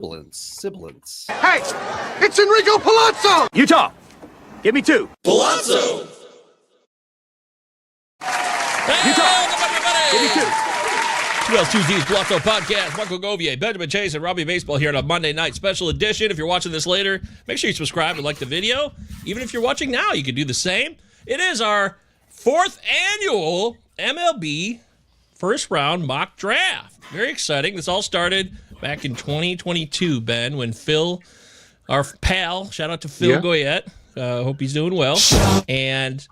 Sibilance. Hey, it's Enrico Pallazzo! Utah, give me 2. Pallazzo! Utah, give me 2. 2L's2Z's Pallazzo Podcast. Michael Govier, Benjamin Chase, and Robbie Baseball here on a Monday night special edition. If you're watching this later, make sure you subscribe and like the video. Even if you're watching now, you can do the same. It is our 4th annual MLB first round mock draft. Very exciting. This all started back in 2022, Ben, when Phil, our pal, shout out to Phil Goyette, hope he's doing well, and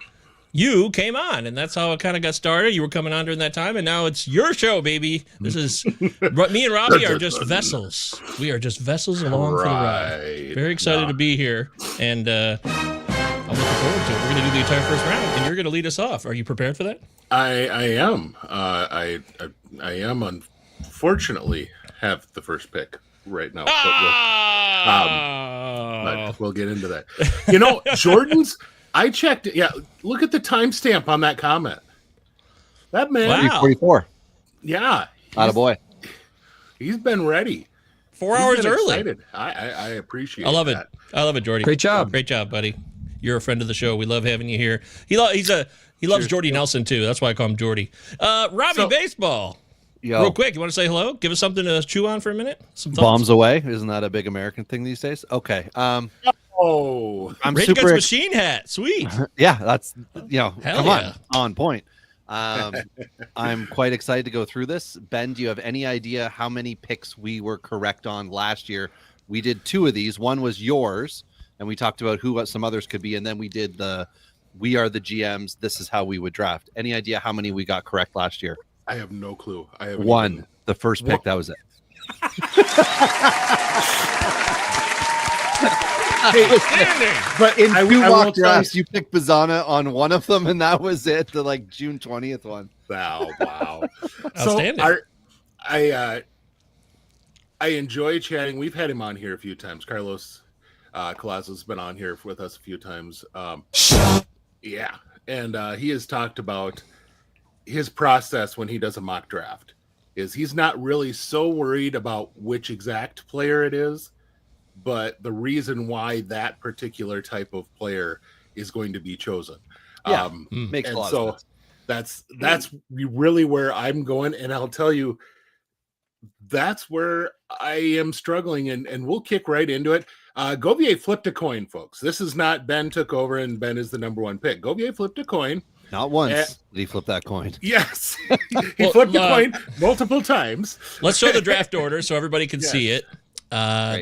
you came on, and that's how it kind of got started. You were coming on during that time, and now it's your show, baby. This is, me and Robbie are just vessels. We are just vessels along for the ride. Very excited to be here, and I'm looking forward to it. We're going to do the entire first round, and you're going to lead us off. Are you prepared for that? I am. I am, unfortunately, have the first pick right now. But we'll get into that. You know, Jordan's, I checked it. Yeah, look at the timestamp on that comment. That man. Wow. 44. Yeah. Attaboy. He's been ready. 4 hours early. Excited. I appreciate it. I love it. I love it, Jordy. Great job. Great job, buddy. You're a friend of the show. We love having you here. He loves Jordy Nelson, too. That's why I call him Jordy. Robbie Baseball. Yo. Real quick, you want to say hello? Give us something to chew on for a minute? Some thoughts? Bombs away. Isn't that a big American thing these days? Okay. Oh. I'm Rage super Against Machine hat. Sweet. Yeah, that's, Hell come yeah. on point. I'm quite excited to go through this. Ben, do you have any idea how many picks we were correct on last year? We did 2 of these. One was yours, and we talked about what some others could be, and then we did we are the GMs. This is how we would draft. Any idea how many we got correct last year? I have no clue. I have 1. The first pick, that was it. But in 2 mock drafts, you picked Bazana on one of them, and that was it. The June 20th one. Wow. Outstanding. So I enjoy chatting. We've had him on here a few times. Carlos Pallazzo's been on here with us a few times. Yeah, and he has talked about his process when he does a mock draft. He's not really so worried about which exact player it is, but the reason why that particular type of player is going to be chosen. Yeah, makes a lot of sense. That's really where I'm going, and I'll tell you, that's where I am struggling, and we'll kick right into it. Govier flipped a coin, folks. This is not Ben took over and Ben is the number 1 pick. Govier flipped a coin. Not once did he flip that coin. Yes. He flipped the coin multiple times. Let's show the draft order so everybody can see it.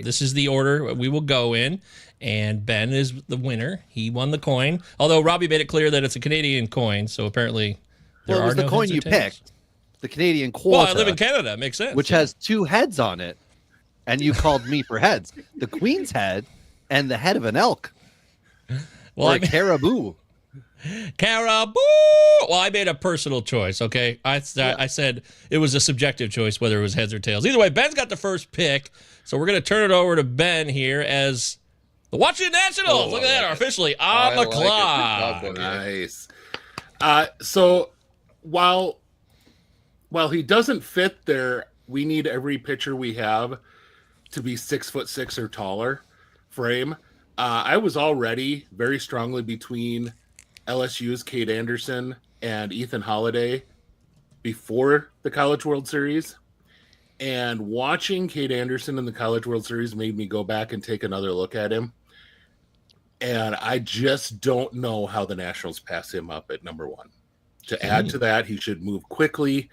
This is the order we will go in, and Ben is the winner. He won the coin, although Robbie made it clear that it's a Canadian coin, so apparently there are no the coin heads or you tails. picked, the Canadian quarter. Well, I live in Canada. Makes sense. Which has 2 heads on it, and you called me for heads. The queen's head and the head of an elk. Well, or a caribou. Caribou. Well, I made a personal choice, okay? I said it was a subjective choice whether it was heads or tails. Either way, Ben's got the first pick, so we're going to turn it over to Ben here as the Washington Nationals. Look at that, are officially on the clock. Nice. So while he doesn't fit there, we need every pitcher we have to be 6'6" or taller frame. I was already very strongly between LSU's Cade Anderson and Ethan Holiday before the College World Series. And watching Cade Anderson in the College World Series made me go back and take another look at him. And I just don't know how the Nationals pass him up at number 1. To add to that, he should move quickly.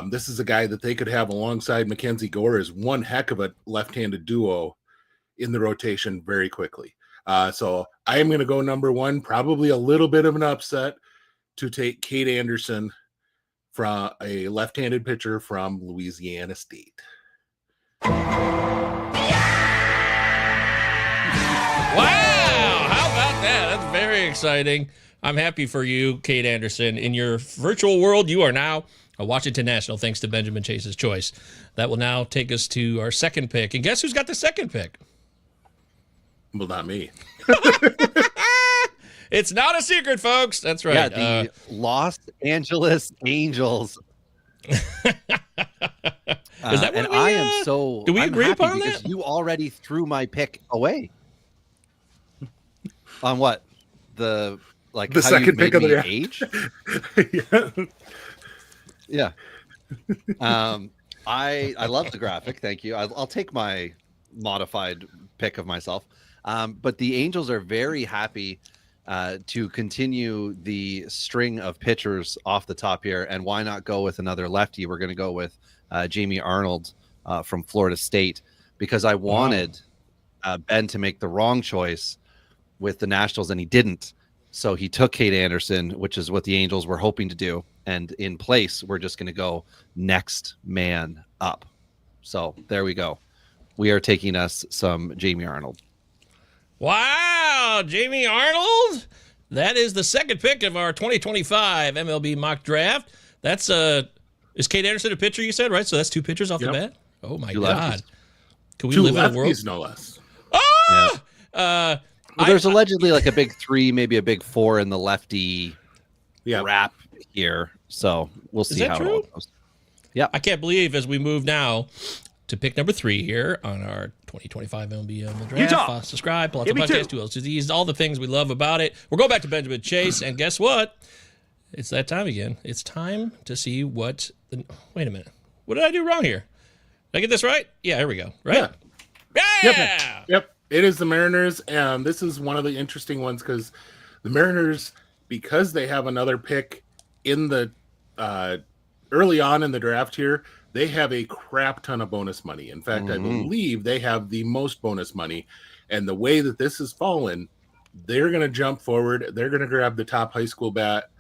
This is a guy that they could have alongside Mackenzie Gore as one heck of a left-handed duo in the rotation very quickly. So I am going to go number 1, probably a little bit of an upset to take Cade Anderson from a left-handed pitcher from Louisiana State. Wow, how about that? That's very exciting. I'm happy for you, Cade Anderson. In your virtual world, you are now a Washington National, thanks to Benjamin Chase's choice. That will now take us to our second pick. And guess who's got the second pick? Well, not me. It's not a secret, folks. That's right. Yeah, the Los Angeles Angels. Is that what and I am so? Do we I'm agree happy upon because that? you already threw my pick away. On what? The The how second you've pick made of the me draft. age? Yeah. I love the graphic. Thank you. I'll take my modified pick of myself. But the Angels are very happy to continue the string of pitchers off the top here. And why not go with another lefty? We're going to go with Jamie Arnold from Florida State, because I wanted Ben to make the wrong choice with the Nationals, and he didn't. So he took Kate Anderson, which is what the Angels were hoping to do. And in place, we're just going to go next man up. So there we go. We are taking us some Jamie Arnold. Wow, Jamie Arnold. That is the second pick of our 2025 MLB mock draft. That's is Kate Anderson a pitcher, you said, right? So that's two pitchers off the bat? Oh, my God. Can we live in a world? No less. Oh! Yeah. Well, there's allegedly like a big 3, maybe a big 4 in the lefty wrap here. So we'll see how it all goes. Yeah. I can't believe as we move now to pick number 3 here on our 2025 MLB draft. Subscribe, Pallazzo Podcast, 2 LCDs, all the things we love about it. We're going back to Benjamin Chase, and guess what? It's that time again. It's time to see what... Wait a minute. What did I do wrong here? Did I get this right? Yeah, here we go. Right? Yeah! Yep. It is the Mariners, and this is one of the interesting ones because the Mariners, because they have another pick in the early on in the draft here, they have a crap ton of bonus money. In fact, I believe they have the most bonus money, and the way that this has fallen, they're going to jump forward. They're going to grab the top high school bat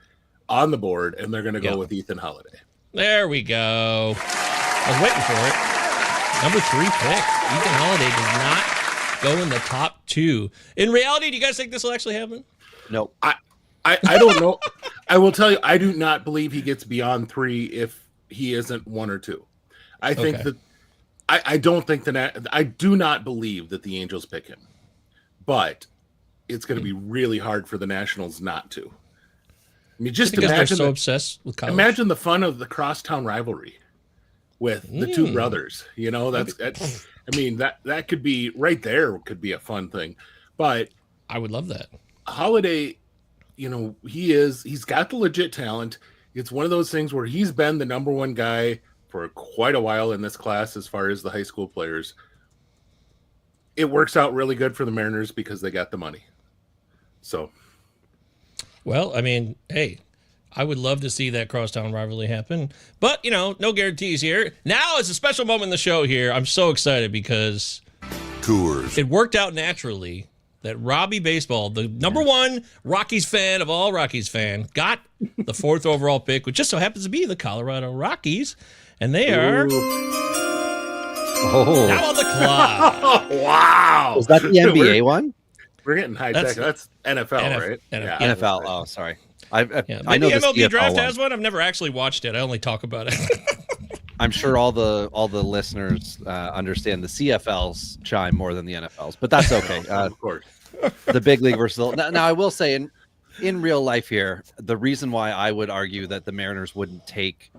on the board, and they're going to go with Ethan Holiday. There we go. I was waiting for it. Number 3 pick. Ethan Holiday does not go in the top 2. In reality, do you guys think this will actually happen? No. I don't know. I will tell you, I do not believe he gets beyond 3 if he isn't 1 or 2. I think that I don't think that I do not believe that the Angels pick him, but it's going to be really hard for the Nationals not to. I mean, just imagine they're so obsessed with college. Imagine the fun of the crosstown rivalry with the two brothers. You know, that's I mean, that could be right there. Could be a fun thing, but I would love that. Holiday, you know, he's got the legit talent. It's one of those things where he's been the number 1 guy for quite a while in this class as far as the high school players. It works out really good for the Mariners because they got the money. So, well, I mean, hey, I would love to see that crosstown rivalry happen, but, you know, no guarantees here. Now is a special moment in the show here. I'm so excited because it worked out naturally that Robbie Baseball, the number 1 Rockies fan of all Rockies fan, got the 4th overall pick, which just so happens to be the Colorado Rockies, and they are now on the clock. Wow. Is that the NBA one? We're getting high tech. That's NFL, right? NFL. Oh, sorry. I know the the MLB Draft one has one. I've never actually watched it. I only talk about it. I'm sure all the listeners understand the CFL's chime more than the NFL's, but that's okay. Of course. The big league versus now I will say in real life here, the reason why I would argue that the Mariners wouldn't take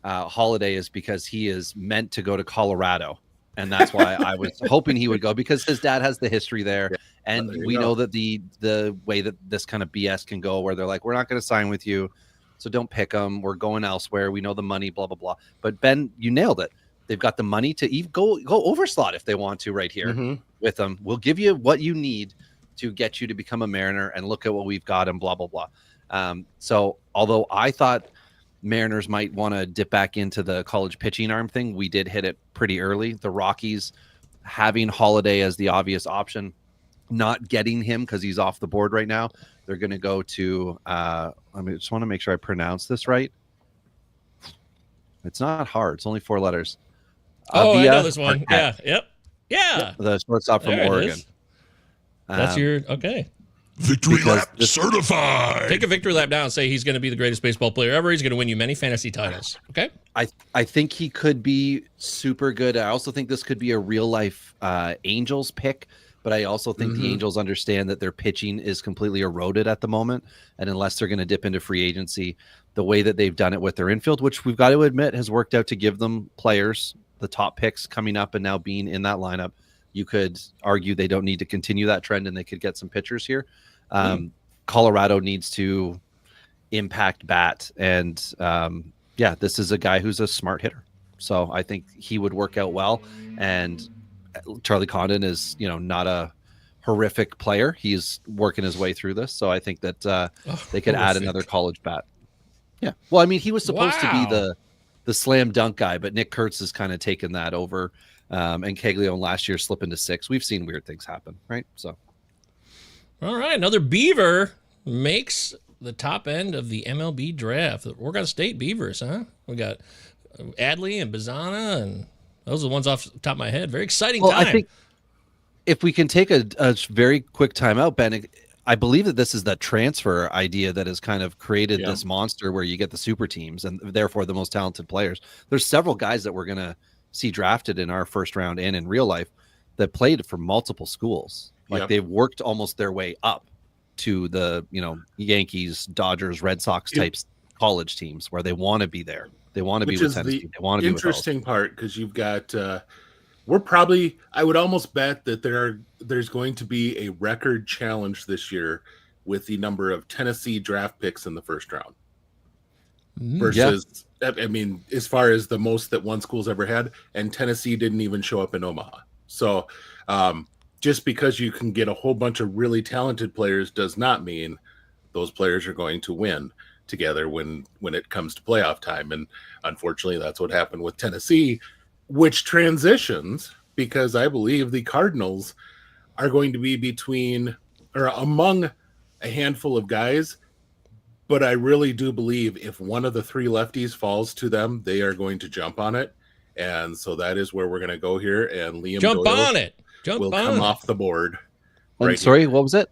Holiday is because he is meant to go to Colorado, and that's why I was hoping he would go, because his dad has the history there, and we know that the way that this kind of BS can go, where they're like, we're not going to sign with you, so don't pick them. We're going elsewhere. We know the money, blah blah blah. But Ben, you nailed it. They've got the money to even go overslot if they want to right here with them. We'll give you what you need to get you to become a Mariner, and look at what we've got, and blah blah blah. So although I thought Mariners might want to dip back into the college pitching arm thing, we did hit it pretty early. The Rockies having Holiday as the obvious option, not getting him because he's off the board right now. They're going to go to I just want to make sure I pronounce this right. It's not hard. It's only 4 letters. Oh, I know this one. Arquette. Yeah. Yep. The shortstop from Oregon. That's your okay. Victory lap certified. Take a victory lap now and say he's going to be the greatest baseball player ever. He's going to win you many fantasy titles. Okay. I think he could be super good. I also think this could be a real life Angels pick, but I also think the Angels understand that their pitching is completely eroded at the moment. And unless they're going to dip into free agency, the way that they've done it with their infield, which we've got to admit has worked out to give them players, the top picks coming up and now being in that lineup, you could argue they don't need to continue that trend and they could get some pitchers here. Colorado needs to impact bat. And this is a guy who's a smart hitter. So I think he would work out well. And Charlie Condon is, not a horrific player. He's working his way through this. So I think that they could add another college bat. Yeah. Well, I mean, he was supposed to be the slam dunk guy, but Nick Kurtz has kind of taken that over. And Caglione last year slipping to 6. We've seen weird things happen, right? So, all right, another Beaver makes the top end of the MLB draft. The Oregon State Beavers, huh? We got Adley and Bazana, and those are the ones off the top of my head. Very exciting time. I think if we can take a very quick time out, Ben, I believe that this is the transfer idea that has kind of created this monster where you get the super teams and therefore the most talented players. There's several guys that we're going to see drafted in our first round and in real life that played for multiple schools. Like they've worked almost their way up to the, Yankees, Dodgers, Red Sox types college teams where they want to be there. They want to be with Tennessee. They want to be with interesting part, because you've got I would almost bet that there's going to be a record challenge this year with the number of Tennessee draft picks in the first round versus, I mean, as far as the most that one school's ever had, and Tennessee didn't even show up in Omaha. So just because you can get a whole bunch of really talented players does not mean those players are going to win together when it comes to playoff time. And unfortunately, that's what happened with Tennessee, which transitions because I believe the Cardinals are going to be among a handful of guys. But I really do believe if one of the 3 lefties falls to them, they are going to jump on it. And so that is where we're going to go here. And Liam Doyle will come off the board. Sorry, what was it?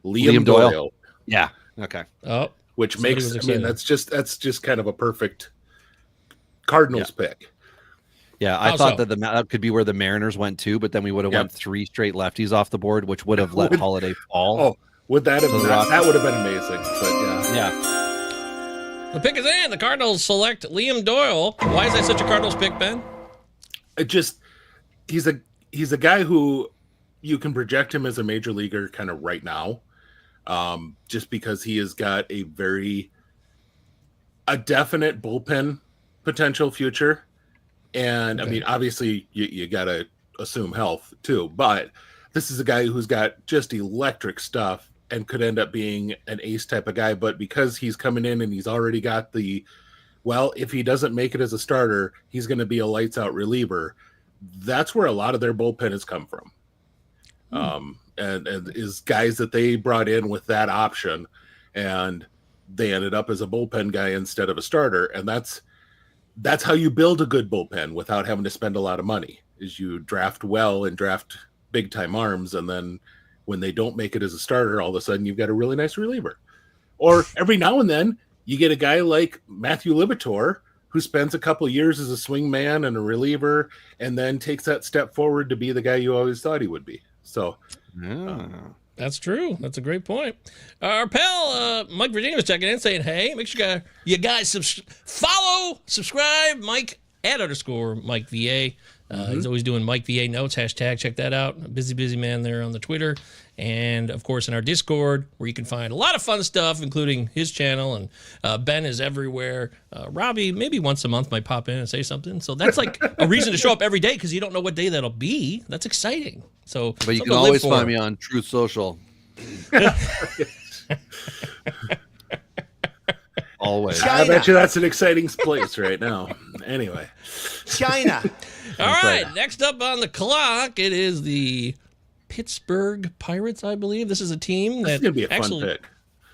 Liam Doyle. Yeah. Okay. Oh, which makes, that's just kind of a perfect Cardinals pick. Yeah, I thought that could be where the Mariners went too, but then we would have went 3 straight lefties off the board, which would have let Holiday fall. Oh, would that have that would have been amazing? But yeah. The pick is in. The Cardinals select Liam Doyle. Why is that such a Cardinals pick, Ben? He's a guy who you can project him as a major leaguer kind of right now, just because he has got a definite bullpen potential future. And I mean, obviously you got to assume health too, but this is a guy who's got just electric stuff and could end up being an ace type of guy. But because he's coming in and he's already got if he doesn't make it as a starter, he's going to be a lights out reliever. That's where a lot of their bullpen has come from. And is guys that they brought in with that option, and they ended up as a bullpen guy instead of a starter. And that's how you build a good bullpen without having to spend a lot of money, is you draft well and draft big time arms. And then when they don't make it as a starter, all of a sudden you've got a really nice reliever. Or every now and then you get a guy like Matthew Libator, who spends a couple of years as a swing man and a reliever, and then takes that step forward to be the guy you always thought he would be. So that's true. That's a great point. Our pal Mike Virginia was checking in saying, hey, make sure you guys subscribe, Mike @_Mike VA. He's always doing Mike VA notes, hashtag, check that out. Busy man there on the Twitter. And, of course, in our Discord, where you can find a lot of fun stuff, including his channel. And Ben is everywhere. Robbie, maybe once a month, might pop in and say something. So that's like a reason to show up every day, because you don't know what day that'll be. That's exciting. So, but you can always find me on Truth Social. Always. China. I bet you that's an exciting place right now. Anyway. China. All right. Next up on the clock, it is the Pittsburgh Pirates, I believe. This is a team that's going to be a fun pick.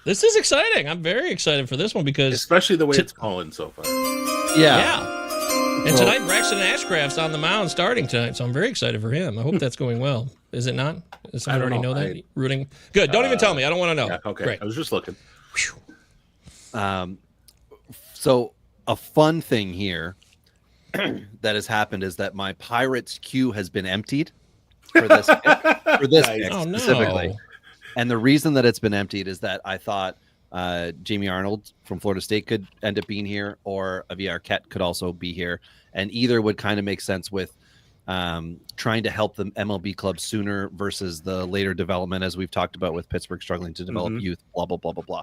This is exciting. I'm very excited for this one because... especially the way it's fallen so far. Yeah. And tonight, Braxton Ashcraft's on the mound starting tonight, so I'm very excited for him. I hope that's going well. Is it not? Does someone already know that? Rooting? Good. Don't even tell me. I don't want to know. Yeah, okay. Great. I was just looking. So a fun thing here that has happened is that my Pirates queue has been emptied. for this pick, Nice. pick Oh, no. specifically. And the reason that it's been emptied is that I thought Jamie Arnold from Florida State could end up being here, or Javier Arquette could also be here, and either would kind of make sense with trying to help the MLB club sooner versus the later development, as we've talked about with Pittsburgh struggling to develop youth, blah, blah, blah, blah, blah.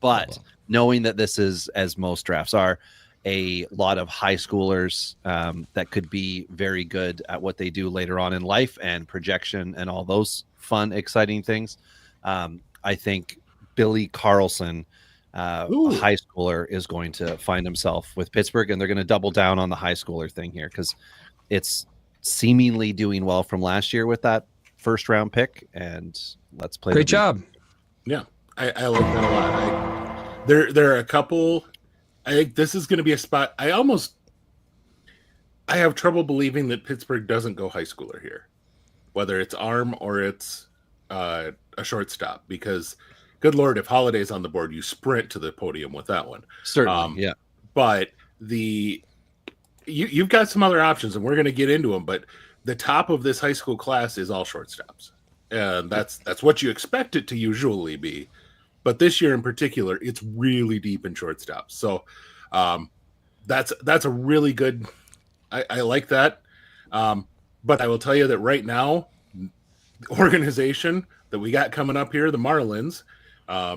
But knowing that this is, as most drafts are, a lot of high schoolers that could be very good at what they do later on in life and projection and all those fun, exciting things. I think Billy Carlson, a high schooler, is going to find himself with Pittsburgh, and they're going to double down on the high schooler thing here because it's seemingly doing well from last year with that first round pick. And let's play. Great job. Yeah, I like that a lot. There are a couple. I think this is going to be a spot. I have trouble believing that Pittsburgh doesn't go high schooler here, whether it's arm or it's a shortstop, because good Lord, if Holiday's on the board, you sprint to the podium with that one. Certainly, yeah. But you've got some other options, and we're going to get into them. But the top of this high school class is all shortstops, and that's what you expect it to usually be. But this year in particular, it's really deep in shortstops. So that's a really good. I like that. But I will tell you that right now, the organization that we got coming up here, the Marlins. Yeah,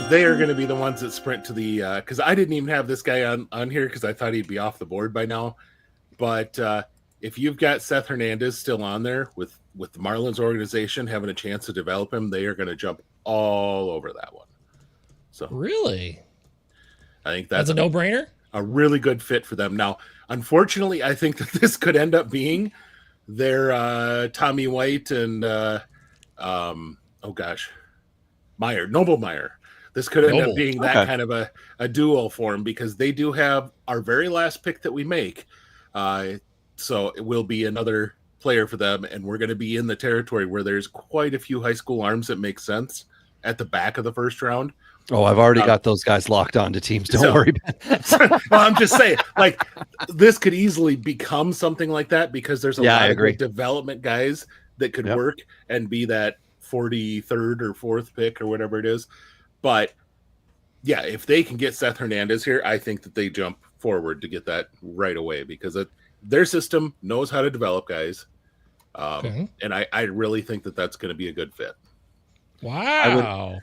they are going to be the ones that sprint to the. Because I didn't even have this guy on here because I thought he'd be off the board by now. But if you've got Seth Hernandez still on there with the Marlins organization having a chance to develop him, they are going to jump all over that one. So really, I think that's a no-brainer. A really good fit for them. Now, unfortunately, I think that this could end up being their Tommy White and Noble Meyer. This could end up being that kind of a duo for them, because they do have our very last pick that we make. So it will be another player for them, and we're going to be in the territory where there's quite a few high school arms that make sense at the back of the first round. Oh, I've already got those guys locked on to teams. Don't worry. Well, I'm just saying, like, this could easily become something like that, because there's a lot of good development guys that could work and be that 43rd or 4th pick or whatever it is. But yeah, if they can get Seth Hernandez here, I think that they jump forward to get that right away, because their system knows how to develop guys. And I really think that that's going to be a good fit. Wow.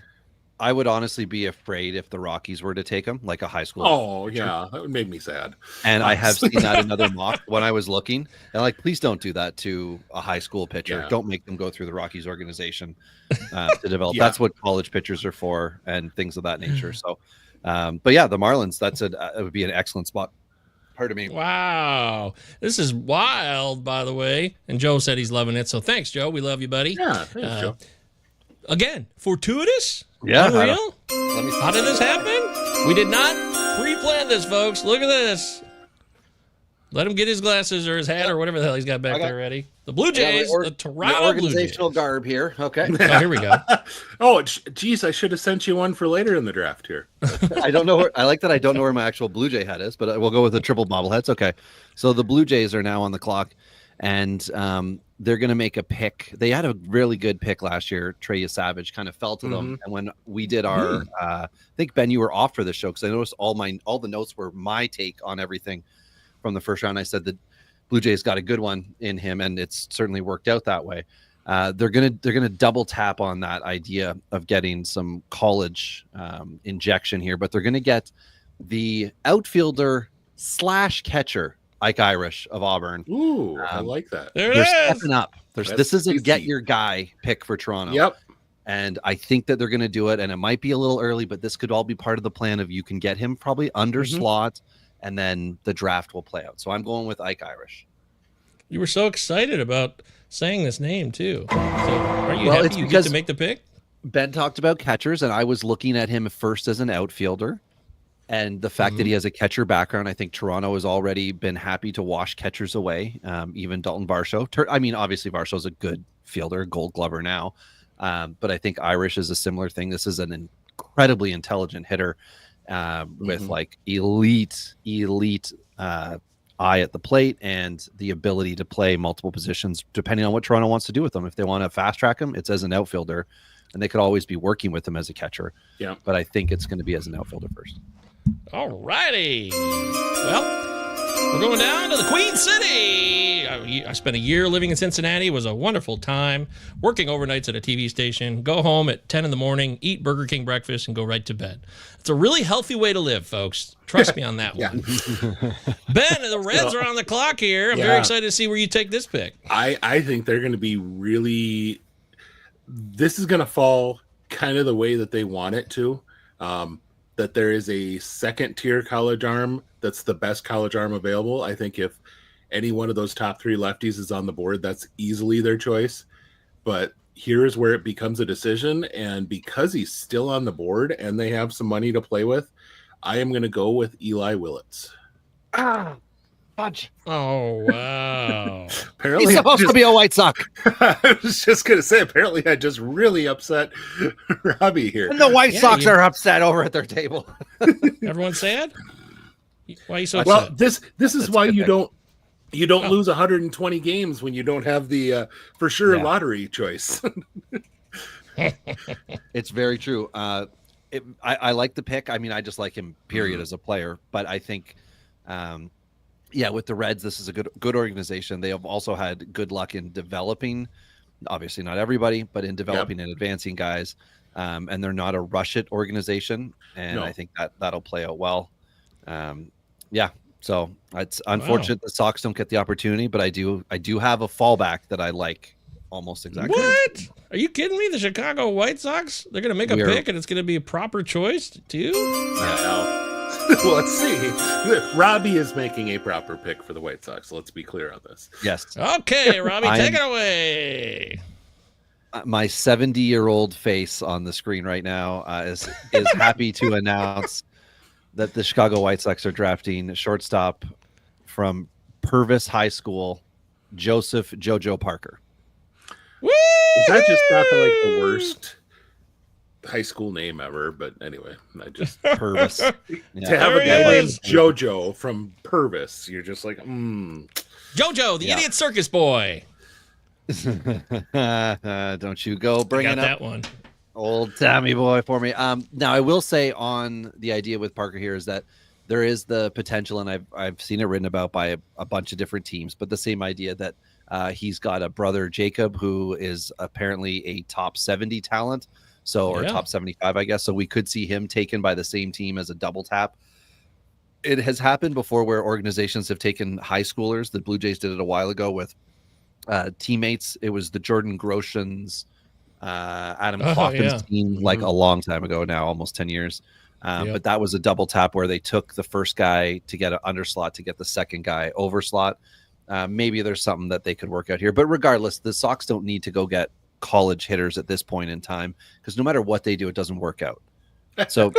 I would honestly be afraid if the Rockies were to take him, like a high school. Oh, yeah. That would make me sad. And I have seen that in other mock when I was looking. And like, please don't do that to a high school pitcher. Yeah. Don't make them go through the Rockies organization to develop. That's what college pitchers are for and things of that nature. So, but yeah, the Marlins, it would be an excellent spot. Pardon me. Wow. This is wild, by the way. And Joe said he's loving it. So thanks, Joe. We love you, buddy. Yeah, thanks, Joe. Again, fortuitous? Yeah. Unreal? How did this happen? We did not pre-plan this, folks. Look at this. Let him get his glasses or his hat or whatever the hell he's got back there ready. The Blue Jays, the Toronto Blue Jays. Organizational garb here. Okay. Oh, here we go. Oh, geez, I should have sent you one for later in the draft here. I don't know. I like that. I don't know where my actual Blue Jay hat is, but we'll go with the triple bobbleheads. Okay. So the Blue Jays are now on the clock, and they're going to make a pick. They had a really good pick last year. Trey Savage kind of fell to them. And when we did our, I think, Ben, you were off for this show, because I noticed all the notes were my take on everything from the first round. I said that Blue Jays got a good one in him, and it's certainly worked out that way. They're gonna double tap on that idea of getting some college injection here, but they're gonna get the outfielder / catcher Ike Irish of Auburn. Ooh, I like that. They're stepping up. This is a get your guy pick for Toronto. Yep. And I think that they're going to do it, and it might be a little early, but this could all be part of the plan of you can get him probably under slot, and then the draft will play out. So I'm going with Ike Irish. You were so excited about saying this name, too. So are you Well, happy it's you because- get to make the pick? Ben talked about catchers, and I was looking at him first as an outfielder. And the fact that he has a catcher background, I think Toronto has already been happy to wash catchers away. Even Dalton Varsho. I mean, obviously Varsho's a good fielder, Gold Glover now. But I think Irish is a similar thing. This is an incredibly intelligent hitter with like elite eye at the plate and the ability to play multiple positions depending on what Toronto wants to do with them. If they want to fast track him, it's as an outfielder, and they could always be working with him as a catcher. Yeah. But I think it's going to be as an outfielder first. All righty. Well, we're going down to the Queen City. I spent a year living in Cincinnati. It was a wonderful time. Working overnights at a TV station. Go home at 10 in the morning, eat Burger King breakfast, and go right to bed. It's a really healthy way to live, folks. Trust me on that one. Ben, the Reds are on the clock here. I'm very excited to see where you take this pick. I think they're going to be really – this is going to fall kind of the way that they want it to. That there is a second-tier college arm that's the best college arm available. I think if any one of those top 3 lefties is on the board, that's easily their choice. But here's where it becomes a decision, and because he's still on the board and they have some money to play with, I am going to go with Eli Willits. Fudge. Oh, wow. Apparently, He's supposed to be a White Sox. I was just going to say, apparently I just really upset Robbie here. And the White Sox are upset over at their table. Everyone's sad? Why are you so upset? Well, this is why you don't lose 120 games when you don't have the for sure lottery choice. It's very true. I like the pick. I mean, I just like him, period, as a player. But I think, with the Reds, this is a good organization. They have also had good luck in developing, obviously not everybody, but in developing and advancing guys. And they're not a rush it organization. And I think that'll play out well. So it's unfortunate the Sox don't get the opportunity, but I do have a fallback that I like almost exactly. What? Are you kidding me? The Chicago White Sox? They're going to make a pick and it's going to be a proper choice too? Well, let's see. Robbie is making a proper pick for the White Sox. Let's be clear on this. Yes. Okay, Robbie, take it away. My 70-year-old face on the screen right now is happy to announce that the Chicago White Sox are drafting shortstop from Purvis High School, Joseph JoJo Parker. Woo! Is that just not the worst high school name ever? But anyway, I just Purvis. to have a guy named JoJo from Purvis, you're just like, JoJo, the idiot circus boy. Don't you go bringing up that one. Old Tommy boy for me. Now I will say on the idea with Parker here is that there is the potential, and I've seen it written about by a bunch of different teams, but the same idea that he's got a brother Jacob who is apparently a top 70 talent, or top 75, I guess. So we could see him taken by the same team as a double tap. It has happened before where organizations have taken high schoolers. The Blue Jays did it a while ago with teammates. It was the Jordan Groshans, Adam Clofton's team, like a long time ago now, almost 10 years. But that was a double tap where they took the first guy to get an underslot to get the second guy overslot. Maybe there's something that they could work out here. But regardless, the Sox don't need to go get college hitters at this point in time because no matter what they do, it doesn't work out. So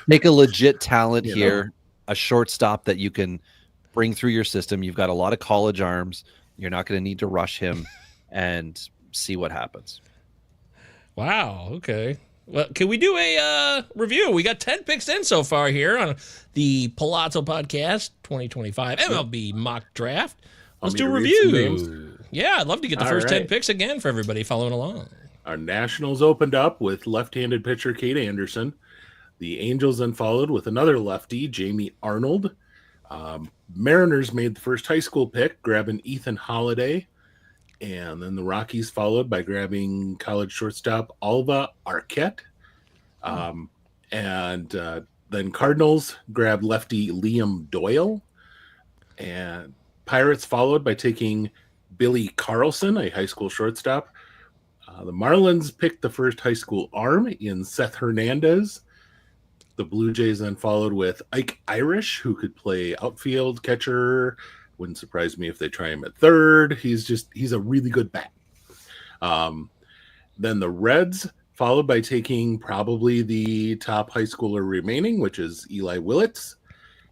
make a legit talent here, a shortstop that you can bring through your system. You've got a lot of college arms. You're not going to need to rush him and see what happens. Wow. Okay. Well, can we do a review? We got 10 picks in so far here on the Pallazzo Podcast 2025 MLB Mock Draft. Let's do a review. Yeah, I'd love to get the first 10 picks again for everybody following along. Our Nationals opened up with left-handed pitcher Kate Anderson. The Angels then followed with another lefty, Jamie Arnold. Mariners made the first high school pick, grabbing Ethan Holiday. And then the Rockies followed by grabbing college shortstop Alva Arquette. And then Cardinals grabbed lefty Liam Doyle. And Pirates followed by taking Billy Carlson, a high school shortstop. The Marlins picked the first high school arm in Seth Hernandez. The Blue Jays then followed with Ike Irish, who could play outfield, catcher. Wouldn't surprise me if they try him at third. He's a really good bat. Then the Reds followed by taking probably the top high schooler remaining, which is Eli Willits.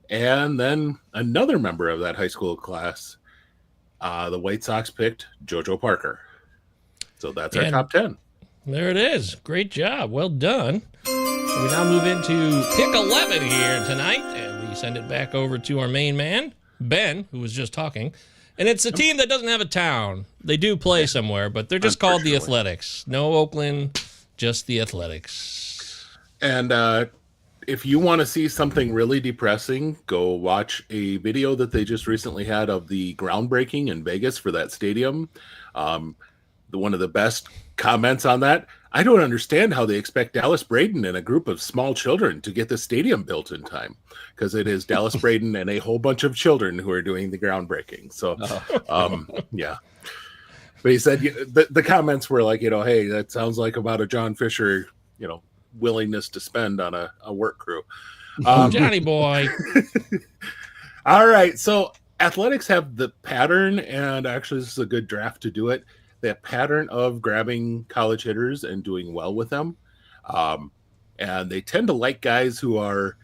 And then another member of that high school class, the White Sox picked JoJo Parker. So that's our top 10. There it is. Great job. Well done. We now move into pick 11 here tonight, and we send it back over to our main man. Ben, who was just talking. And it's a team that doesn't have a town. They do play somewhere, but they're just called the Athletics. No Oakland, just the Athletics. And if you want to see something really depressing, go watch a video that they just recently had of the groundbreaking in Vegas for that stadium. One of the best comments on that, I don't understand how they expect Dallas Braden and a group of small children to get the stadium built in time, because it is Dallas Braden and a whole bunch of children who are doing the groundbreaking. So, yeah. But he said the comments were like, hey, that sounds like about a John Fisher, willingness to spend on a work crew. Johnny boy. All right. So Athletics have the pattern, and actually this is a good draft to do it. That pattern of grabbing college hitters and doing well with them. And they tend to like guys who are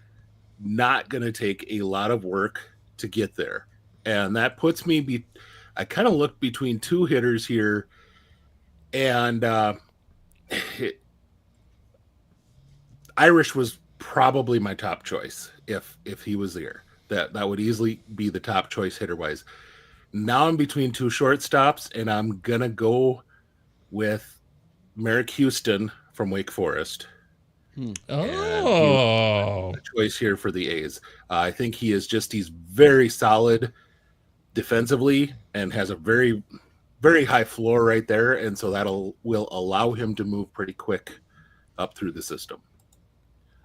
not going to take a lot of work to get there. And that puts me, I kind of looked between two hitters here, and Irish was probably my top choice if he was there. That would easily be the top choice hitter-wise. Now I'm between two shortstops, and I'm going to go with Merrick Houston from Wake Forest. Oh. A choice here for the A's. I think he's very solid defensively and has a very, very high floor right there, and so will allow him to move pretty quick up through the system.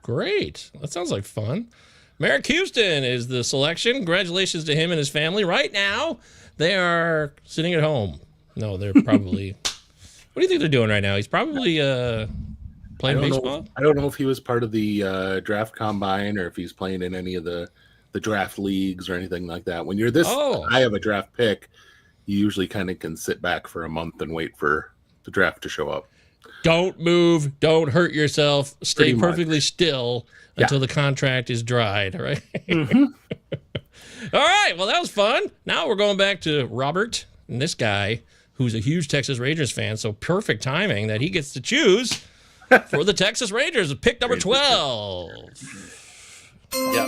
Great. That sounds like fun. Merrick Houston is the selection. Congratulations to him and his family. Right now, they are sitting at home. No, they're probably... What do you think they're doing right now? He's probably playing baseball? I don't know if he was part of the draft combine or if he's playing in any of the draft leagues or anything like that. When you're this high of a draft pick, you usually kind of can sit back for a month and wait for the draft to show up. Don't move. Don't hurt yourself. Stay perfectly still until the contract is dried, right? Mm-hmm. All right. Well, that was fun. Now we're going back to Robert and this guy who's a huge Texas Rangers fan. So perfect timing that he gets to choose for the Texas Rangers. Pick number 12. Yeah.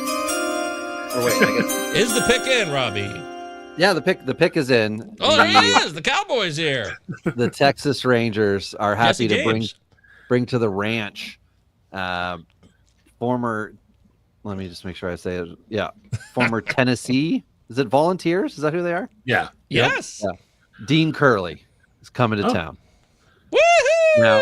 Or wait, I guess. Is the pick in, Robbie? Yeah, the pick is in. Oh, there he is. The Cowboys here. The Texas Rangers are happy to bring to the ranch former. Let me just make sure I say it. Yeah, former Tennessee. Is it Volunteers? Is that who they are? Yeah. Yes. Yeah. Dean Curley is coming to town. Woohoo! Now,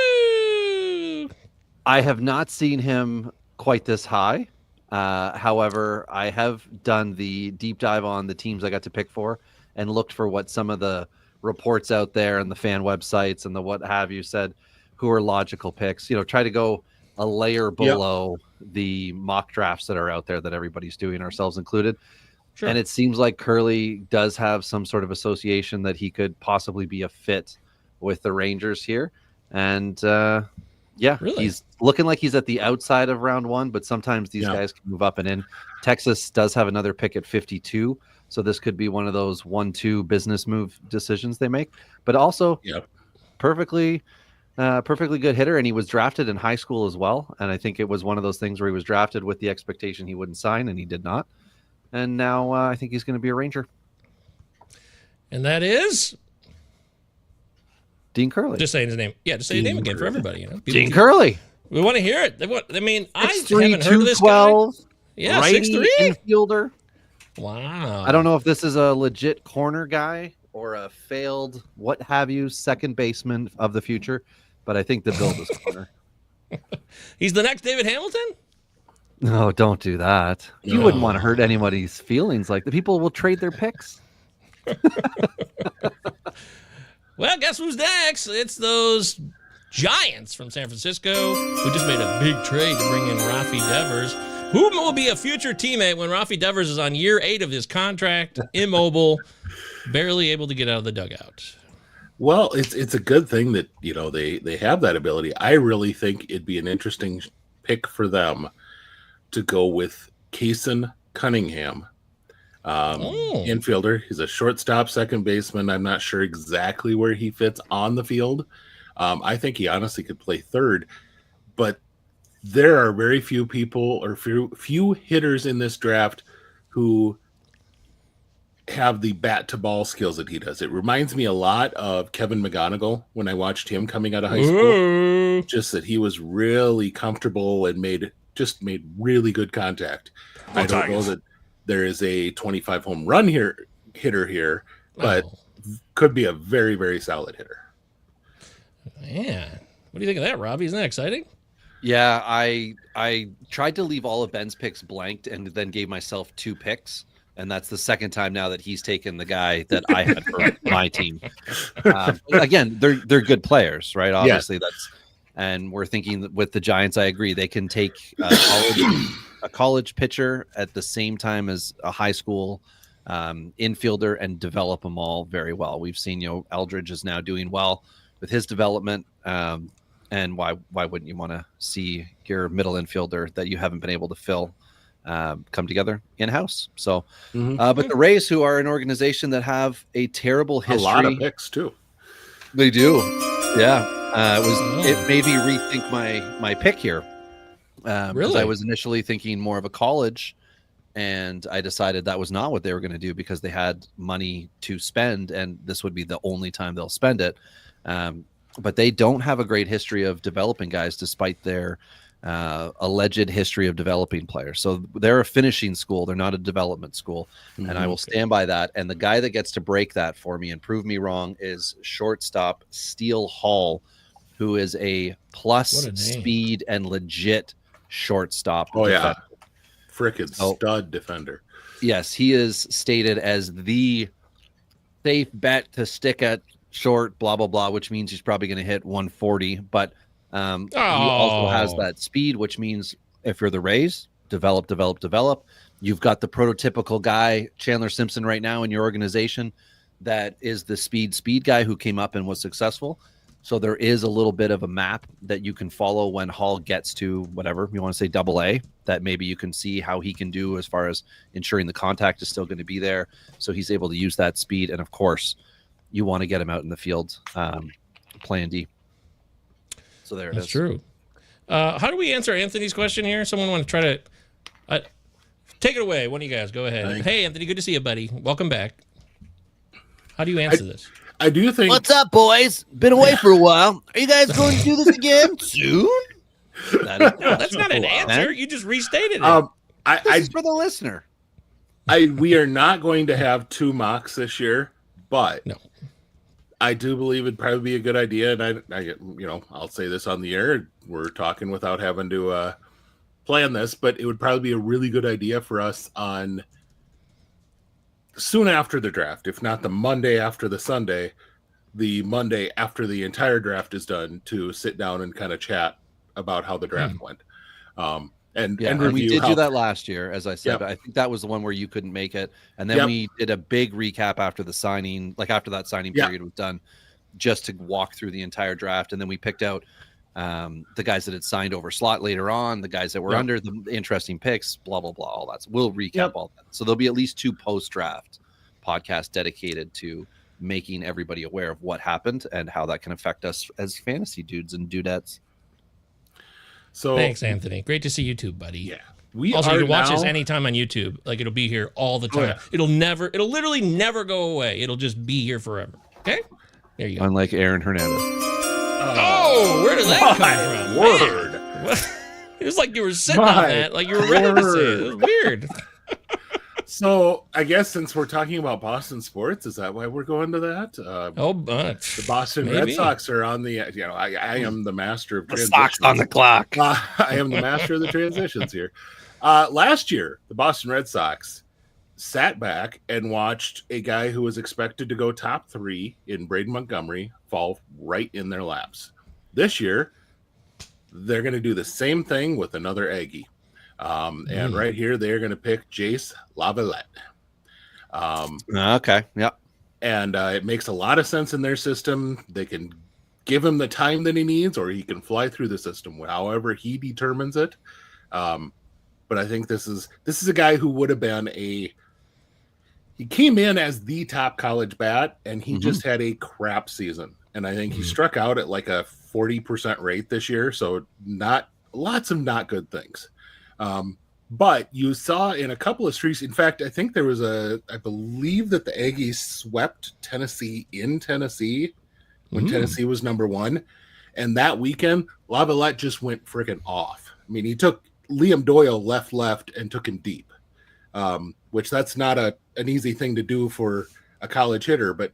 I have not seen him quite this high. However, I have done the deep dive on the teams I got to pick for and looked for what some of the reports out there and the fan websites and the what have you said, who are logical picks. Try to go a layer below the mock drafts that are out there that everybody's doing, ourselves included. Sure. And it seems like Curley does have some sort of association that he could possibly be a fit with the Rangers here. And really? He's looking like he's at the outside of round one, but sometimes these guys can move up and in. Texas does have another pick at 52, so this could be one of those 1-2 business move decisions they make. But also, perfectly good hitter, and he was drafted in high school as well. And I think it was one of those things where he was drafted with the expectation he wouldn't sign, and he did not. And now I think he's going to be a Ranger. And that is Dean Curley. Just saying his name. Yeah, just say his name again for everybody. Dean Curley. We want to hear it. I mean, I 6'3", haven't heard of this guy. Yeah, righty 6'3". infielder. Wow. I don't know if this is a legit corner guy or a failed what have you second baseman of the future, but I think the build is corner. He's the next David Hamilton? No, don't do that. You wouldn't want to hurt anybody's feelings. Like the people will trade their picks. Well, guess who's next? It's those Giants from San Francisco who just made a big trade to bring in Rafi Devers, who will be a future teammate when Rafi Devers is on year 8 of his contract, immobile, barely able to get out of the dugout. Well, it's a good thing that they have that ability. I really think it'd be an interesting pick for them to go with Kason Cunningham. Infielder. He's a shortstop, second baseman. I'm not sure exactly where he fits on the field. I think he honestly could play third, but there are very few people or few hitters in this draft who have the bat to ball skills that he does. It reminds me a lot of Kevin McGonigal when I watched him coming out of high school. Ooh. Just that he was really comfortable and made really good contact. I don't know that there is a 25 home run hitter here, but could be a very, very solid hitter. Man, what do you think of that, Robbie? Isn't that exciting? Yeah, I tried to leave all of Ben's picks blanked and then gave myself 2 picks. And that's the second time now that he's taken the guy that I had for my team. Again, they're good players, right? Obviously, and we're thinking with the Giants. I agree. They can take a college pitcher at the same time as a high school infielder and develop them all very well. We've seen, Eldridge is now doing well with his development. And why wouldn't you want to see your middle infielder that you haven't been able to fill come together in-house? So, but the Rays, who are an organization that have a terrible history, a lot of picks too. They do, yeah. It made me rethink my pick here. Really, I was initially thinking more of a college, and I decided that was not what they were going to do because they had money to spend, and this would be the only time they'll spend it. But they don't have a great history of developing guys, despite their alleged history of developing players. So they're a finishing school. They're not a development school. And I will stand by that. And the guy that gets to break that for me and prove me wrong is shortstop Steele Hall, who is a plus speed and legit shortstop. Oh, yeah. Frickin' stud defender. Yes, he is stated as the safe bet to stick at short, blah, blah, blah, which means he's probably going to hit 140. But he also has that speed, which means if you're the Rays, develop. You've got the prototypical guy, Chandler Simpson, right now in your organization that is the speed guy who came up and was successful. So there is a little bit of a map that you can follow when Hall gets to whatever you want to say, AA, that maybe you can see how he can do as far as ensuring the contact is still going to be there. So he's able to use that speed. And of course, you want to get him out in the field playing D. So there it is. That's true. How do we answer Anthony's question here? Someone want to try to take it away. One of you guys, go ahead. Hey, Anthony, good to see you, buddy. Welcome back. How do you answer this? I do think. What's up, boys? Been away for a while. Are you guys going to do this again soon? That's not an answer. You just restated it. This is for the listener. We are not going to have 2 mocks this year, but no. I do believe it'd probably be a good idea, and I'll say this on the air. We're talking without having to plan this, but it would probably be a really good idea for us on soon after the draft, if not the Monday after the Sunday, the Monday after the entire draft is done, to sit down and kind of chat about how the draft went. And we did do that last year, as I said. But I think that was the one where you couldn't make it, and then we did a big recap after the signing, like after that signing period was done, just to walk through the entire draft, and then we picked out the guys that had signed over slot later on, the guys that were under, the interesting picks, blah blah blah, all that. So we'll recap all that. So there'll be at least 2 post-draft podcasts dedicated to making everybody aware of what happened and how that can affect us as fantasy dudes and dudettes. So thanks, Anthony. Great to see you too, buddy. Yeah. You can watch this anytime on YouTube. Like, it'll be here all the time. It'll literally never go away. It'll just be here forever. Okay? There you go. Unlike Aaron Hernandez. Oh, where did that come from? Word. It was like you were sitting on that, like you were ready to say it. It was weird. So I guess since we're talking about Boston sports, is that why we're going to that? The Boston Red Sox are on the. I am the master of transitions. Sox on the clock. I am the master of the transitions here. Last year, the Boston Red Sox sat back and watched a guy who was expected to go top 3 in Braden Montgomery fall right in their laps. This year, they're going to do the same thing with another Aggie. And right here, they're going to pick Jace Lavalette. Okay. Yeah. And it makes a lot of sense in their system. They can give him the time that he needs, or he can fly through the system, however he determines it. But I think this is a guy who would have been he came in as the top college bat, and he just had a crap season. And I think he struck out at like a 40% rate this year. So lots of not good things. But you saw in a couple of streaks, in fact, I think there was I believe that the Aggies swept Tennessee in Tennessee when Tennessee was number 1. And that weekend, Lavalette just went freaking off. I mean, he took Liam Doyle left and took him deep, which that's not an easy thing to do for a college hitter. But,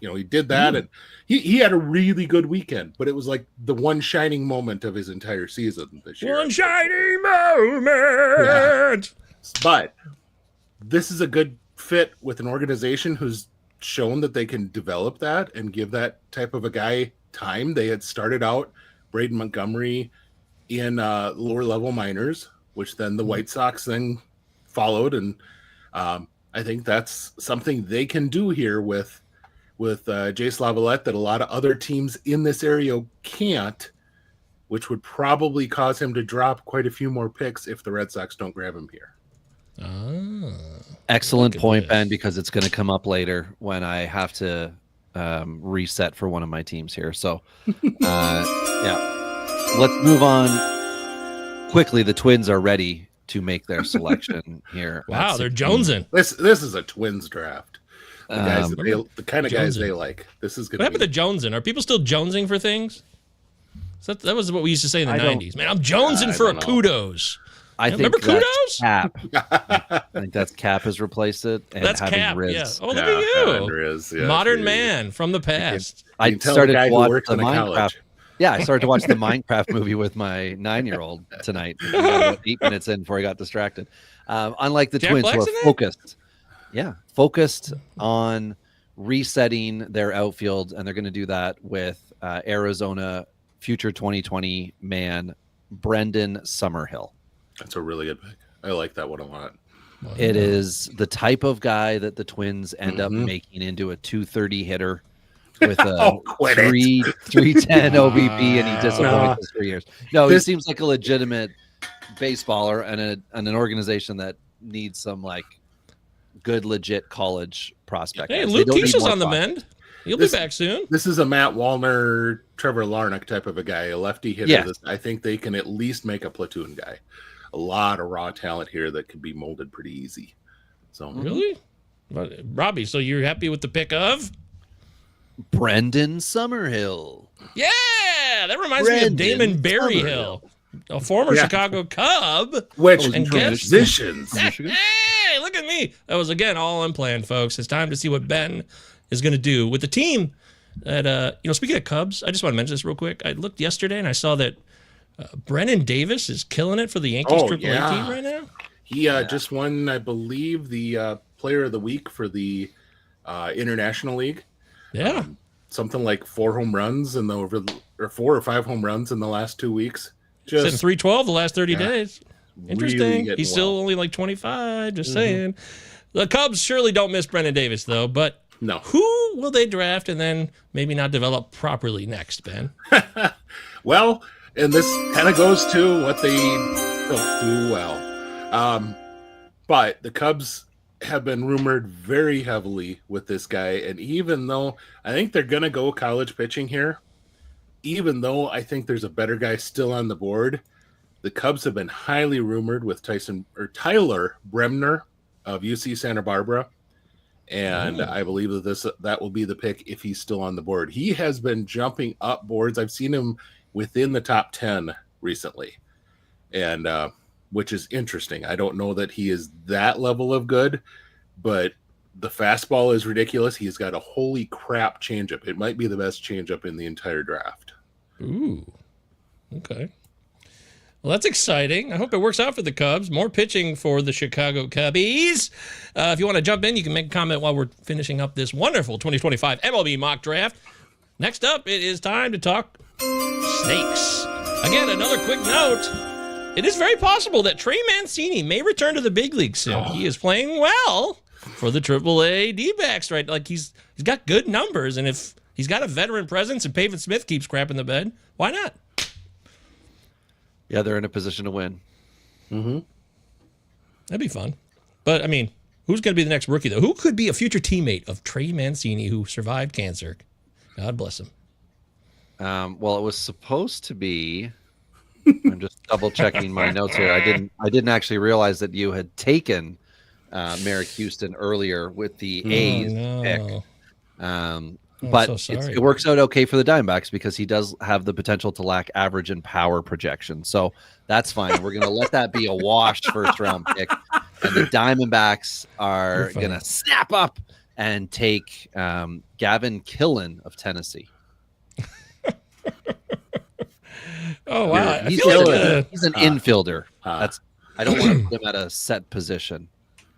he did that, and he had a really good weekend. But it was like the one shining moment of his entire season this year. One shining moment! Yeah. But this is a good fit with an organization who's shown that they can develop that and give that type of a guy time. They had started out Braden Montgomery in lower level minors, which then the White Sox then followed, and I think that's something they can do here with Jace Lavalette that a lot of other teams in this area can't, which would probably cause him to drop quite a few more picks if the Red Sox don't grab him here. Excellent point, Ben, because it's going to come up later when I have to reset for one of my teams here. So, yeah, let's move on quickly. The Twins are ready to make their selection here. Wow, they're jonesing. This is a Twins draft. The kind of guys they like. This is good. What happened to jonesing? Are people still jonesing for things? So that was what we used to say in the 90s. Man, I'm jonesing for a kudos. I think remember that's kudos? Cap. I think that's Cap has replaced it. And that's having Cap. Riz. Yeah. Oh, look at you. Riz, yeah, modern man from the past. I started to watch the Minecraft. Yeah, I started to watch the Minecraft movie with my 9-year-old tonight. 8 minutes in before I got distracted. Unlike the Twins, who are focused. Yeah, focused on resetting their outfield, and they're going to do that with Arizona future 2020 man Brendan Summerhill. That's a really good pick. I like that one a lot. It is the type of guy that the Twins end up making into a 230 hitter with a 310 OBP, and he disappointed us for years. No, he seems like a legitimate baseballer and an organization that needs some like good, legit college prospect. Hey, Luke Keisha's on the mend. He'll be back soon. This is a Matt Wallner, Trevor Larnach type of a guy, a lefty hitter. Yeah. I think they can at least make a platoon guy. A lot of raw talent here that can be molded pretty easy. So really, Robbie? So you're happy with the pick of Brendan Summerhill? Yeah, that reminds me of Damon Berryhill, a former Chicago Cub. Which and transitions? Hey, look at me! That was again all unplanned, folks. It's time to see what Ben is going to do with the team. That speaking of Cubs, I just want to mention this real quick. I looked yesterday and I saw that Brennan Davis is killing it for the Yankees AAA team right now. He just won, I believe, the Player of the Week for the International League. Yeah, something like 4 home runs in or 4 or 5 home runs in the last 2 weeks. Just 312 the last 30 days. Interesting. Really He's still only like 25. Just saying. The Cubs surely don't miss Brennan Davis though, but. No. Who will they draft and then maybe not develop properly next, Ben? Well, and this kind of goes to what they don't do well. But the Cubs have been rumored very heavily with this guy. And even though I think they're going to go college pitching here, even though I think there's a better guy still on the board, the Cubs have been highly rumored with Tyler Bremner of UC Santa Barbara. And I believe that will be the pick if he's still on the board. He has been jumping up boards. I've seen him within the top 10 recently, and which is interesting. I don't know that he is that level of good, but the fastball is ridiculous. He's got a holy crap changeup. It might be the best changeup in the entire draft. Ooh, okay. Well, that's exciting. I hope it works out for the Cubs. More pitching for the Chicago Cubbies. If you want to jump in, you can make a comment while we're finishing up this wonderful 2025 MLB mock draft. Next up, it is time to talk snakes. Again, another quick note. It is very possible that Trey Mancini may return to the big league soon. He is playing well for the AAA D-backs, right? Like he's got good numbers, and if he's got a veteran presence and Pavin Smith keeps crapping the bed, why not? Yeah, they're in a position to win. That'd be fun. But, I mean, who's going to be the next rookie, though? Who could be a future teammate of Trey Mancini who survived cancer? God bless him. Well, it was supposed to be I'm just double checking my notes here. I didn't actually realize that you had taken Merrick Houston earlier with the A's pick. But so sorry. it works out okay for the Diamondbacks because he does have the potential to lack average and power projection. So that's fine. We're going to let that be a washed first round pick. And the Diamondbacks are going to snap up and take Gavin Killen of Tennessee. Oh, wow. He's an infielder. I don't want to put him at a set position.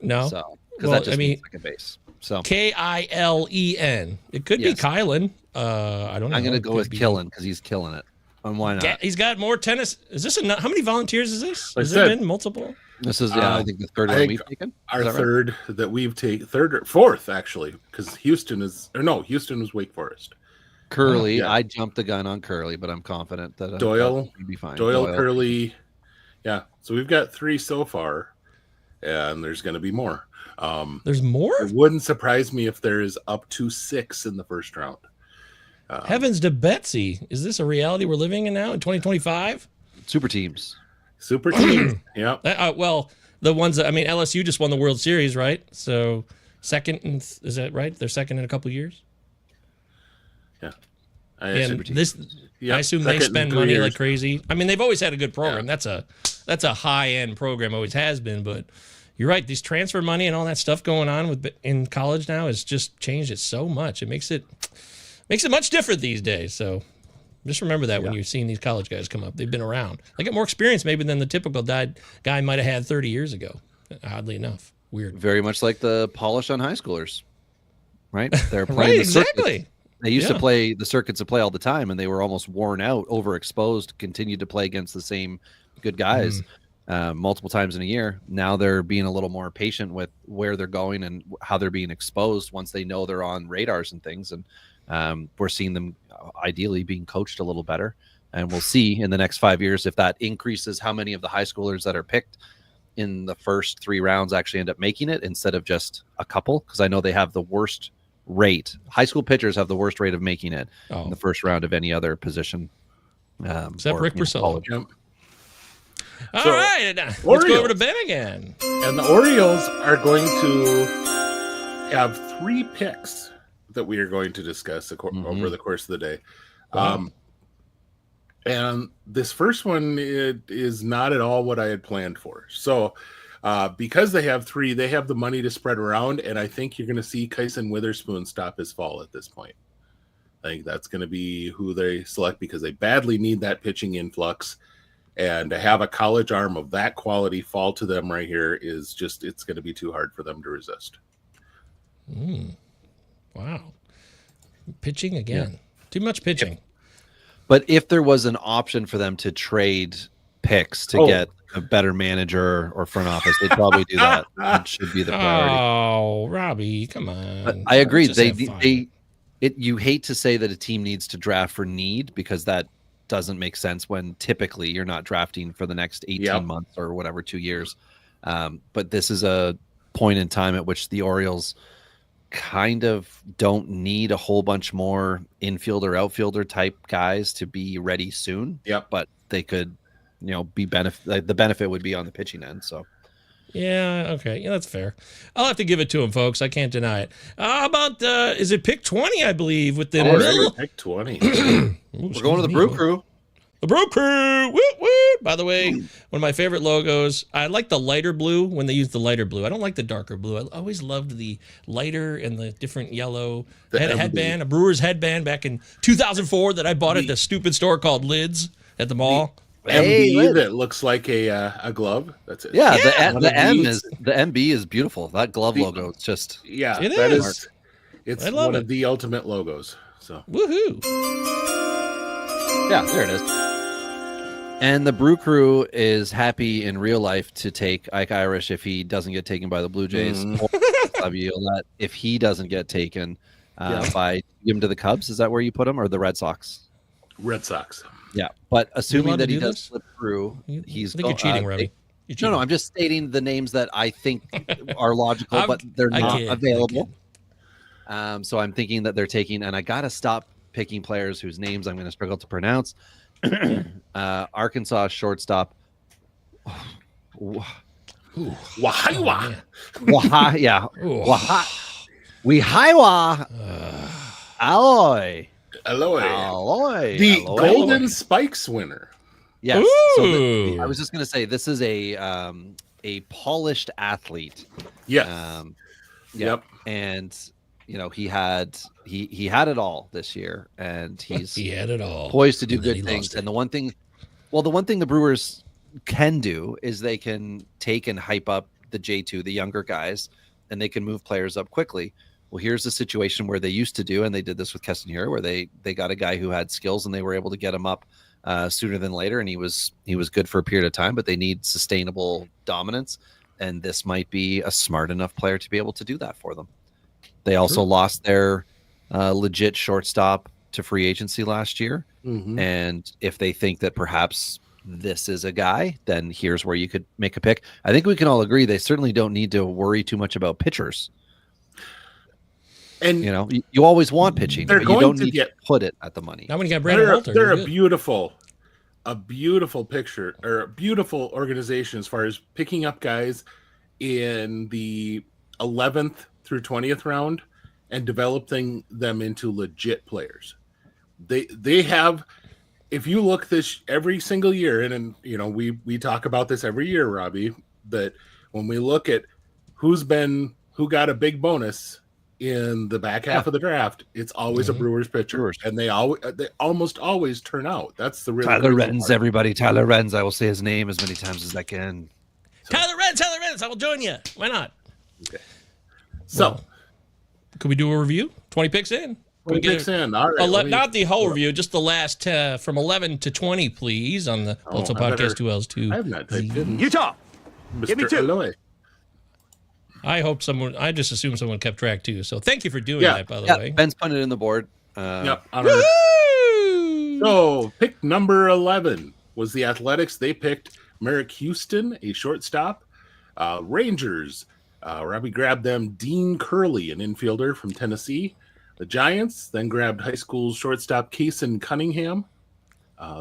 No. So, because that just means second base. So Kilen. It could be Kylan. I don't know. I'm going to go with Killen because he's killing it. And why not? He's got more tennis. Is this how many volunteers is this? Has there been multiple? This is, I think the third one we've taken. Our third that we've taken, fourth actually, because Houston was Wake Forest. Curly, I jumped the gun on Curly, but I'm confident that Doyle will be fine. Doyle, Curly, yeah. So we've got 3 so far, and there's going to be more. There's more? It wouldn't surprise me if there is up to 6 in the first round. Heavens to Betsy. Is this a reality we're living in now in 2025? Super teams. Yeah. Well, the ones that, LSU just won the World Series, right? So second, is that right? They're second in a couple years? Yeah. I assume they spend money like crazy. They've always had a good program. Yeah. That's a high-end program, always has been, but you're right. These transfer money and all that stuff going on in college now has just changed it so much. It makes it much different these days. So just remember that when you're seeing these college guys come up. They've been around. They got more experience maybe than the typical guy might have had 30 years ago, oddly enough. Weird. Very much like the polish on high schoolers, right? They're playing right, exactly. They used to play the circuits of play all the time, and they were almost worn out, overexposed, continued to play against the same good guys multiple times in a year. Now they're being a little more patient with where they're going and how they're being exposed once they know they're on radars and things. And we're seeing them ideally being coached a little better. And we'll see in the next 5 years if that increases how many of the high schoolers that are picked in the first 3 rounds actually end up making it instead of just a couple. Because I know they have the worst rate. High school pitchers have the worst rate of making it in the first round of any other position. Except Rick Purcell. Yep. All right, let's go over to Ben again. And the Orioles are going to have 3 picks that we are going to discuss over the course of the day. Wow. And this first one is not at all what I had planned for. So because they have 3, they have the money to spread around, and I think you're going to see Kyson Witherspoon stop his fall at this point. I think that's going to be who they select because they badly need that pitching influx. And to have a college arm of that quality fall to them right here is just, it's going to be too hard for them to resist. Wow. Pitching again. Yeah. Too much pitching. Yep. But if there was an option for them to trade picks to get a better manager or front office, they'd probably do that. It should be the priority. Oh, Robbie, come on. But I agree. You hate to say that a team needs to draft for need because that doesn't make sense when typically you're not drafting for the next 18 months or whatever, 2 years. But this is a point in time at which the Orioles kind of don't need a whole bunch more infielder, outfielder type guys to be ready soon. Yep. But they could, be the benefit would be on the pitching end. So. Yeah, okay. Yeah, that's fair. I'll have to give it to him, folks. I can't deny it. How about, is it pick 20, I believe, with the middle? Pick 20. We're going to the Brew Crew. The Brew Crew! Woo, woo! By the way, one of my favorite logos, I like the lighter blue when they use the lighter blue. I don't like the darker blue. I always loved the lighter and the different yellow. I had a headband, a Brewers headband back in 2004 that I bought at the stupid store called Lids at the mall. MB that looks like a glove. That's it. Yeah, the MB is beautiful. That glove logo, it's just it's one of the ultimate logos. So woohoo! Yeah, there it is. And the Brew Crew is happy in real life to take Ike Irish if he doesn't get taken by the Blue Jays, or Laviolette if he doesn't get taken by give him to the Cubs. Is that where you put him, or the Red Sox? Red Sox. Yeah, but assuming that he does slip through, I think you're cheating, Robbie. No, I'm just stating the names that I think are logical, but they're not available. So I'm thinking that they're taking, and I got to stop picking players whose names I'm going to struggle to pronounce. Arkansas shortstop. Wahaiwa. Yeah. Wihaiwa. Alloy. Aloy. The Golden Spikes winner. Yes. So I was just going to say, this is a polished athlete. Yes. Yep. And he had it all this year, and he had it all, poised to do good things. And the one thing the Brewers can do is they can take and hype up the J2, the younger guys, and they can move players up quickly. Well, here's a situation where they used to do, and they did this with Keston here, where they got a guy who had skills and they were able to get him up sooner than later, and he was good for a period of time, but they need sustainable dominance, and this might be a smart enough player to be able to do that for them. They also lost their legit shortstop to free agency last year, and if they think that perhaps this is a guy, then here's where you could make a pick. I think we can all agree they certainly don't need to worry too much about pitchers. And you always want pitching, but you don't need to put it at the money. Now when you got Brandon Walter, they're a beautiful picture, or a beautiful organization as far as picking up guys in the 11th through 20th round and developing them into legit players. They have, if you look this every single year, and we talk about this every year, Robbie, that when we look at who got a big bonus in the back half of the draft, it's always a Brewers pitcher, and they almost always turn out. That's the real Tyler Renz, everybody. Tyler Renz. I will say his name as many times as I can. Tyler Renz. I will join you. Why not? Okay. So, could we do a review? 20 picks in. 20 picks in. All right. Not the whole review, just the last from 11 to 20, please, on the Pallazzo Podcast 2Ls2. I have not typed in. Utah. Give me 2. Illinois. I just assumed someone kept track too. So thank you for doing that, by the way. Ben's put it in the board. So pick number 11 was the Athletics. They picked Merrick Houston, a shortstop. Rangers, Robbie grabbed them Dean Curley, an infielder from Tennessee. The Giants then grabbed high school shortstop Kaysen Cunningham.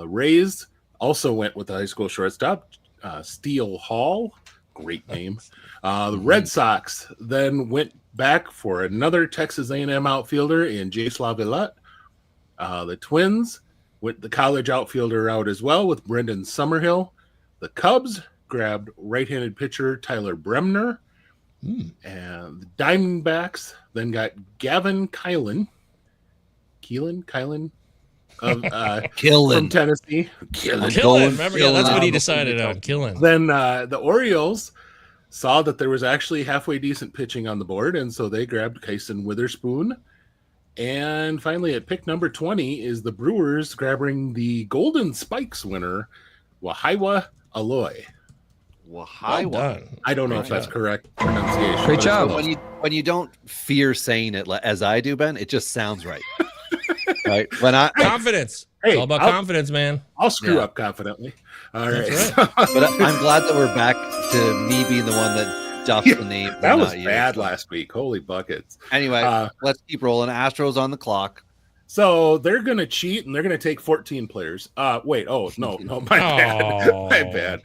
Rays also went with the high school shortstop Steele Hall. Great name. The Red Sox then went back for another Texas A&M outfielder in Jace Laviolette. The Twins went the college outfielder out as well with Brendan Summerhill. The Cubs grabbed right-handed pitcher Tyler Bremner. And the Diamondbacks then got Gavin Kylan from Tennessee. Killen. Remember, that's what he decided on. Killen. Then the Orioles saw that there was actually halfway decent pitching on the board, and so they grabbed Kyson Witherspoon. And finally, at pick number 20 is the Brewers grabbing the Golden Spikes winner, Wahaiwa Aloy. Wahaiwa. I don't know if that's correct pronunciation. Great job. When you don't fear saying it as I do, Ben, it just sounds right. Right? Confidence. Hey, it's all about confidence, man. I'll screw up confidently. All right. But I'm glad that we're back to me being the one that duffed the name. That was bad last week. Holy buckets. Anyway, let's keep rolling. Astros on the clock. So they're going to cheat, and they're going to take 14 players. Wait. Oh, no. My bad. My bad.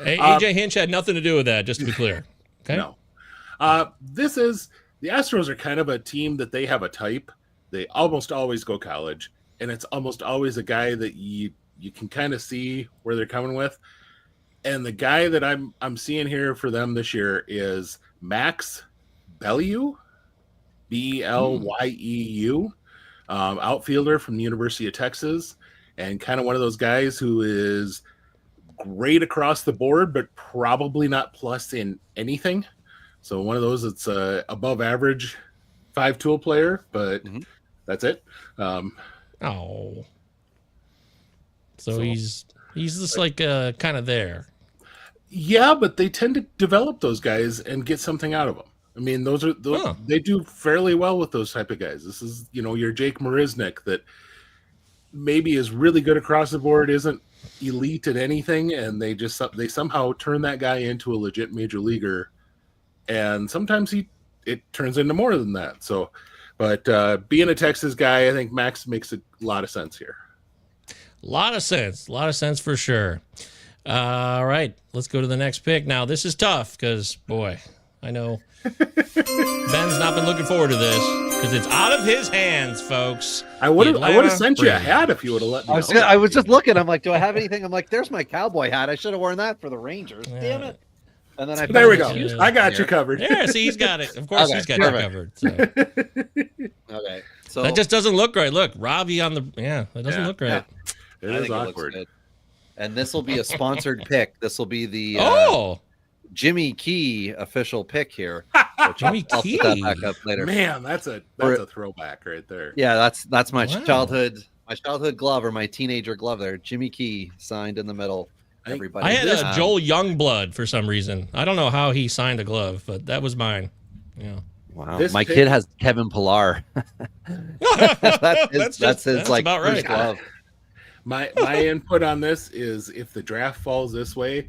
Hey, AJ Hinch had nothing to do with that, just to be clear. Okay. No. The Astros are kind of a team that they have a type. They almost always go college, and it's almost always a guy that you can kind of see where they're coming with. And the guy that I'm seeing here for them this year is Max Bellew, Blyeu, outfielder from the University of Texas, and kind of one of those guys who is great across the board, but probably not plus in anything. So one of those that's above average 5-tool player, but that's it. So he's just like kind of there. Yeah, but they tend to develop those guys and get something out of them. I mean, they do fairly well with those type of guys. This is, your Jake Marisnik that maybe is really good across the board, isn't elite at anything, and they somehow turn that guy into a legit major leaguer. And sometimes it turns into more than that. So, but being a Texas guy, I think Max makes a lot of sense here. A lot of sense for sure. All right, let's go to the next pick. Now, this is tough because, boy, I know Ben's not been looking forward to this because it's out of his hands, folks. I would have sent you a hat if you would have let me know. I was just looking. I'm like, do I have anything? I'm like, there's my cowboy hat. I should have worn that for the Rangers. Damn it. And then there we go. I got you covered. Yeah, see, he's got it. Of course, Okay, he's got you covered. So. Okay. So That just doesn't look right. Look, Robbie on the that doesn't look right. It I is think awkward. it looks good. And this will be a sponsored pick. This will be the Jimmy Key official pick here. Jimmy I'll Key. put that back up later. Man, that's a throwback right there. Yeah, that's my Wow. childhood glove or my teenager glove there. Jimmy Key signed in the middle. Everybody. I had a Joel Youngblood for some reason. I don't know how he signed a glove, but that was mine. Yeah. Wow. This My pick- kid has Kevin Pillar. that's his like about first right. glove. My input on this is if the draft falls this way,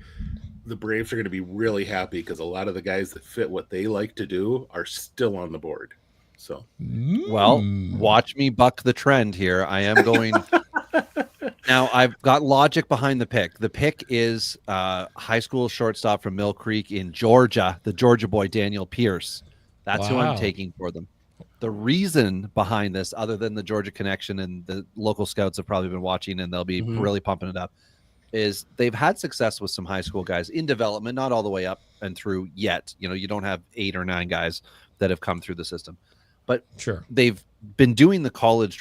the Braves are going to be really happy because a lot of the guys that fit what they like to do are still on the board. So, Well, watch me buck the trend here. I am going. Now, I've got logic behind the pick. The pick is high school shortstop from Mill Creek in Georgia, the Georgia boy, Daniel Pierce. That's who I'm Wow. taking for them. The reason behind this, other than the Georgia connection and the local scouts have probably been watching and they'll be really pumping it up, is they've had success with some high school guys in development, not all the way up and through yet. You know, you don't have 8 or 9 guys that have come through the system. But Sure. they've been doing the college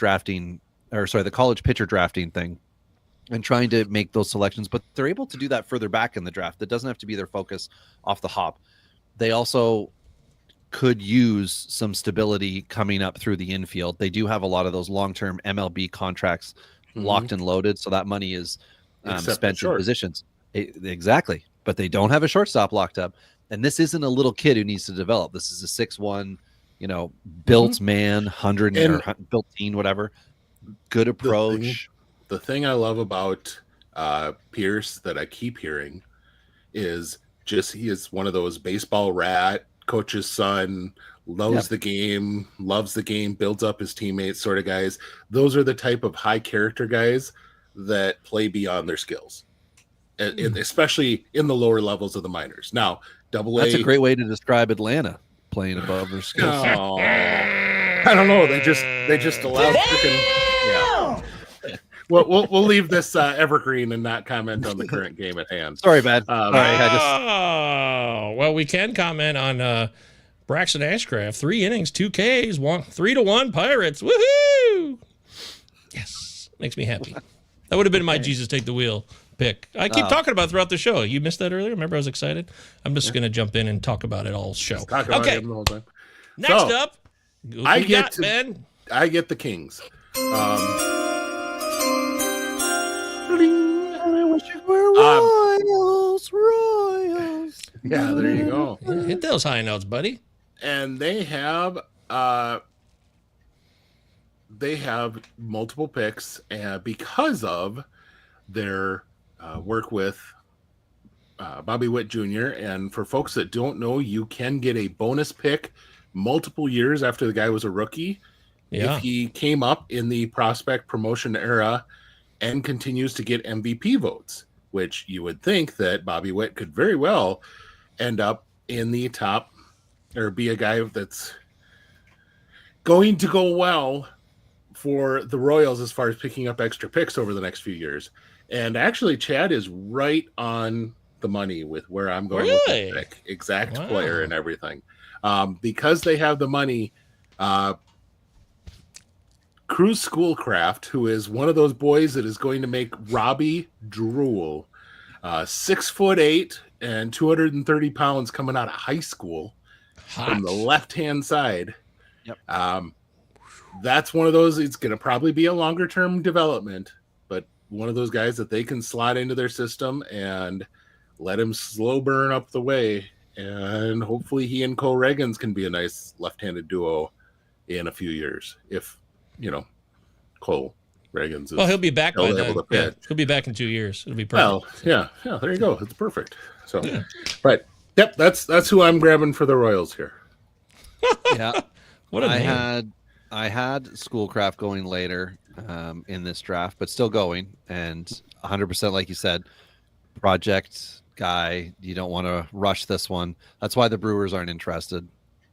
pitcher drafting thing and trying to make those selections, but they're able to do that further back in the draft. That doesn't have to be their focus off the hop. They also could use some stability coming up through the infield. They do have a lot of those long-term MLB contracts locked and loaded, so that money is spent in positions. Exactly, but they don't have a shortstop locked up. And this isn't a little kid who needs to develop. This is a 6'1", built man, 100 or built teen, whatever. Good approach. The thing I love about Pierce that I keep hearing is just he is one of those baseball rat, coach's son, loves the game, loves the game, builds up his teammates sort of guys. Those are the type of high character guys that play beyond their skills, and especially in the lower levels of the minors. Now, Double A. That's a great way to describe Atlanta, playing above their skills. Oh, I don't know. They just allow freaking. Yeah. We'll leave this evergreen and not comment on the current game at hand. Sorry, man. Sorry, Well, we can comment on Braxton Ashcraft. 3 innings, 2 Ks, 3-1 Pirates. Woohoo! Yes, makes me happy. That would have been my Jesus Take the Wheel pick. I keep talking about it throughout the show. You missed that earlier? Remember I was excited? I'm just going to jump in and talk about it all show. Talk about him the whole time. Next up, who I you get got, to- Ben? I get the Kings. I wish it were Royals. Yeah, there you go. Hit those high notes, buddy. And they have multiple picks because of their work with Bobby Witt Jr. And for folks that don't know, you can get a bonus pick multiple years after the guy was a rookie. Yeah. If he came up in the prospect promotion era and continues to get MVP votes, which you would think that Bobby Witt could very well end up in the top or be a guy that's going to go well for the Royals as far as picking up extra picks over the next few years. And actually, Chad is right on the money with where I'm going with this pick. Exact player and everything. Because they have the money, Cruz Schoolcraft, who is one of those boys that is going to make Robbie drool, 6'8" and 230 pounds coming out of high school from the left-hand side. Yep. That's one of those. It's going to probably be a longer-term development, but one of those guys that they can slot into their system and let him slow burn up the way. And hopefully he and Cole Reagans can be a nice left-handed duo in a few years. If, Cole Reagans is Well, he'll be back by able then. to Yeah, pitch. he'll be back in 2 years. It'll be perfect. Well, yeah, there you go. It's perfect. So, but yep, that's who I'm grabbing for the Royals here. Yeah. What a I name. I had Schoolcraft going later in this draft, but still going, and 100% like you said, project guy. You don't want to rush this one. That's why the Brewers aren't interested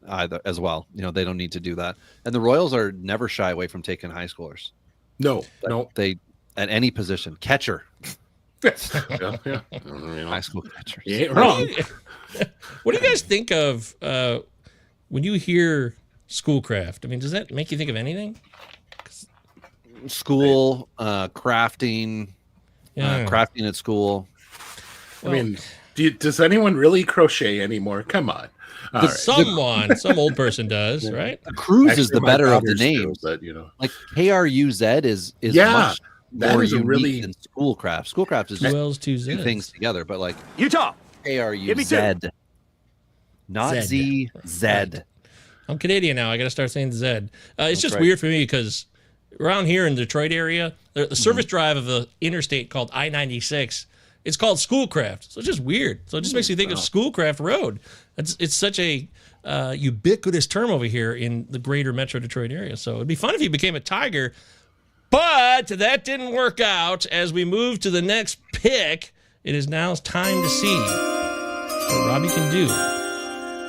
either as well. They don't need to do that, and the Royals are never shy away from taking high schoolers. No. They at any position, catcher. Yeah. High school catchers. You ain't wrong. What do you guys think of when you hear Schoolcraft? I mean, does that make you think of anything? School, crafting, crafting at school. I mean, does anyone really crochet anymore? Come on. Some old person does, right? Cruz is the better of the names. But like KRUZ is much that more is a unique really than Schoolcraft. Schoolcraft is Who just else two two Zs? things together, but like Utah. Give me two. KRUZ, not Zed. Z, Zed. I'm Canadian now. I got to start saying Zed. It's just right. weird for me because around here in the Detroit area, the service drive of the interstate called I-96, it's called Schoolcraft. So it's just weird. So it just makes you think of Schoolcraft Road. It's such a ubiquitous term over here in the greater Metro Detroit area. So it'd be fun if he became a Tiger. But that didn't work out. As we move to the next pick, it is now time to see what Robbie can do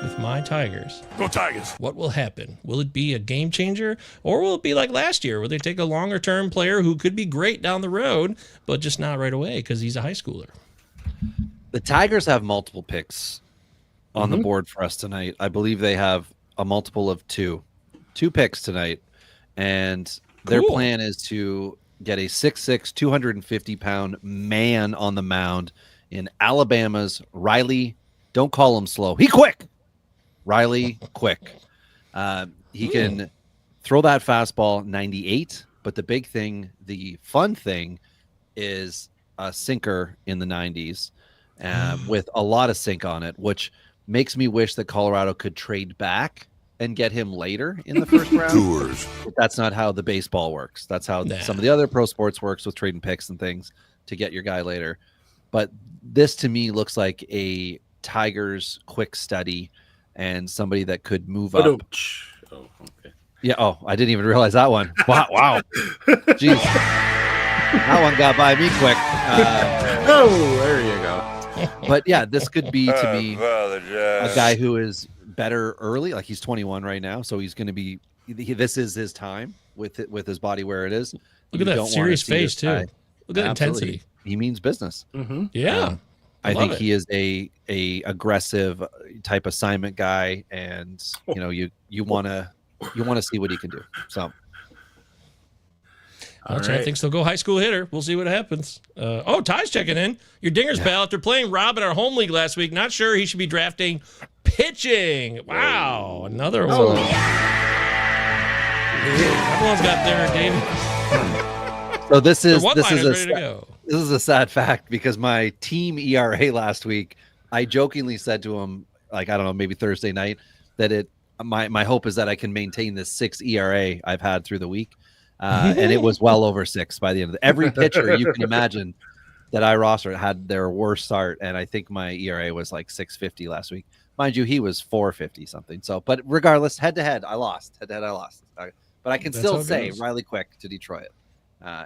with my Tigers. Go Tigers. What will happen? Will it be a game changer, or will it be like last year where they take a longer term player who could be great down the road, but just not right away because he's a high schooler? The Tigers have multiple picks on the board for us tonight. I believe they have a multiple of two picks tonight, and their plan is to get a 6'6", 250-pound man on the mound in Alabama's Riley. Don't call him slow. He quick. Riley quick. He can throw that fastball 98, but the big thing, the fun thing, is a sinker in the 90s with a lot of sink on it, which makes me wish that Colorado could trade back and get him later in the first round. But that's not how the baseball works. That's how some of the other pro sports works with trading picks and things to get your guy later. But this to me looks like a Tigers quick study and somebody that could move up. Oh, okay. Yeah. Oh, I didn't even realize that one. Wow. Jeez. That one got by me quick. There you go. But yeah, this could be to me a guy who is better early. Like he's 21 right now, so he's going to be. This is his time with his body where it is. Look at that serious face too. Look at that intensity. He means business. Mm-hmm. Yeah, I think he is a aggressive type assignment guy, and you want to see what he can do. So. I think they'll go high school hitter. We'll see what happens. Ty's checking in. Your Dingers pal, after playing Rob in our home league last week, not sure he should be drafting pitching. Wow, another one. Everyone's got their game. So this is a sad fact because my team ERA last week, I jokingly said to him, like, I don't know, maybe Thursday night, that my hope is that I can maintain this 6 ERA I've had through the week. And it was well over 6 by the end of every pitcher you can imagine that I rostered had their worst start. And I think my ERA was like 6.50 last week. Mind you, he was 4.50 something. So, but regardless, head to head, I lost. I lost. But I can still say Riley Quick to Detroit.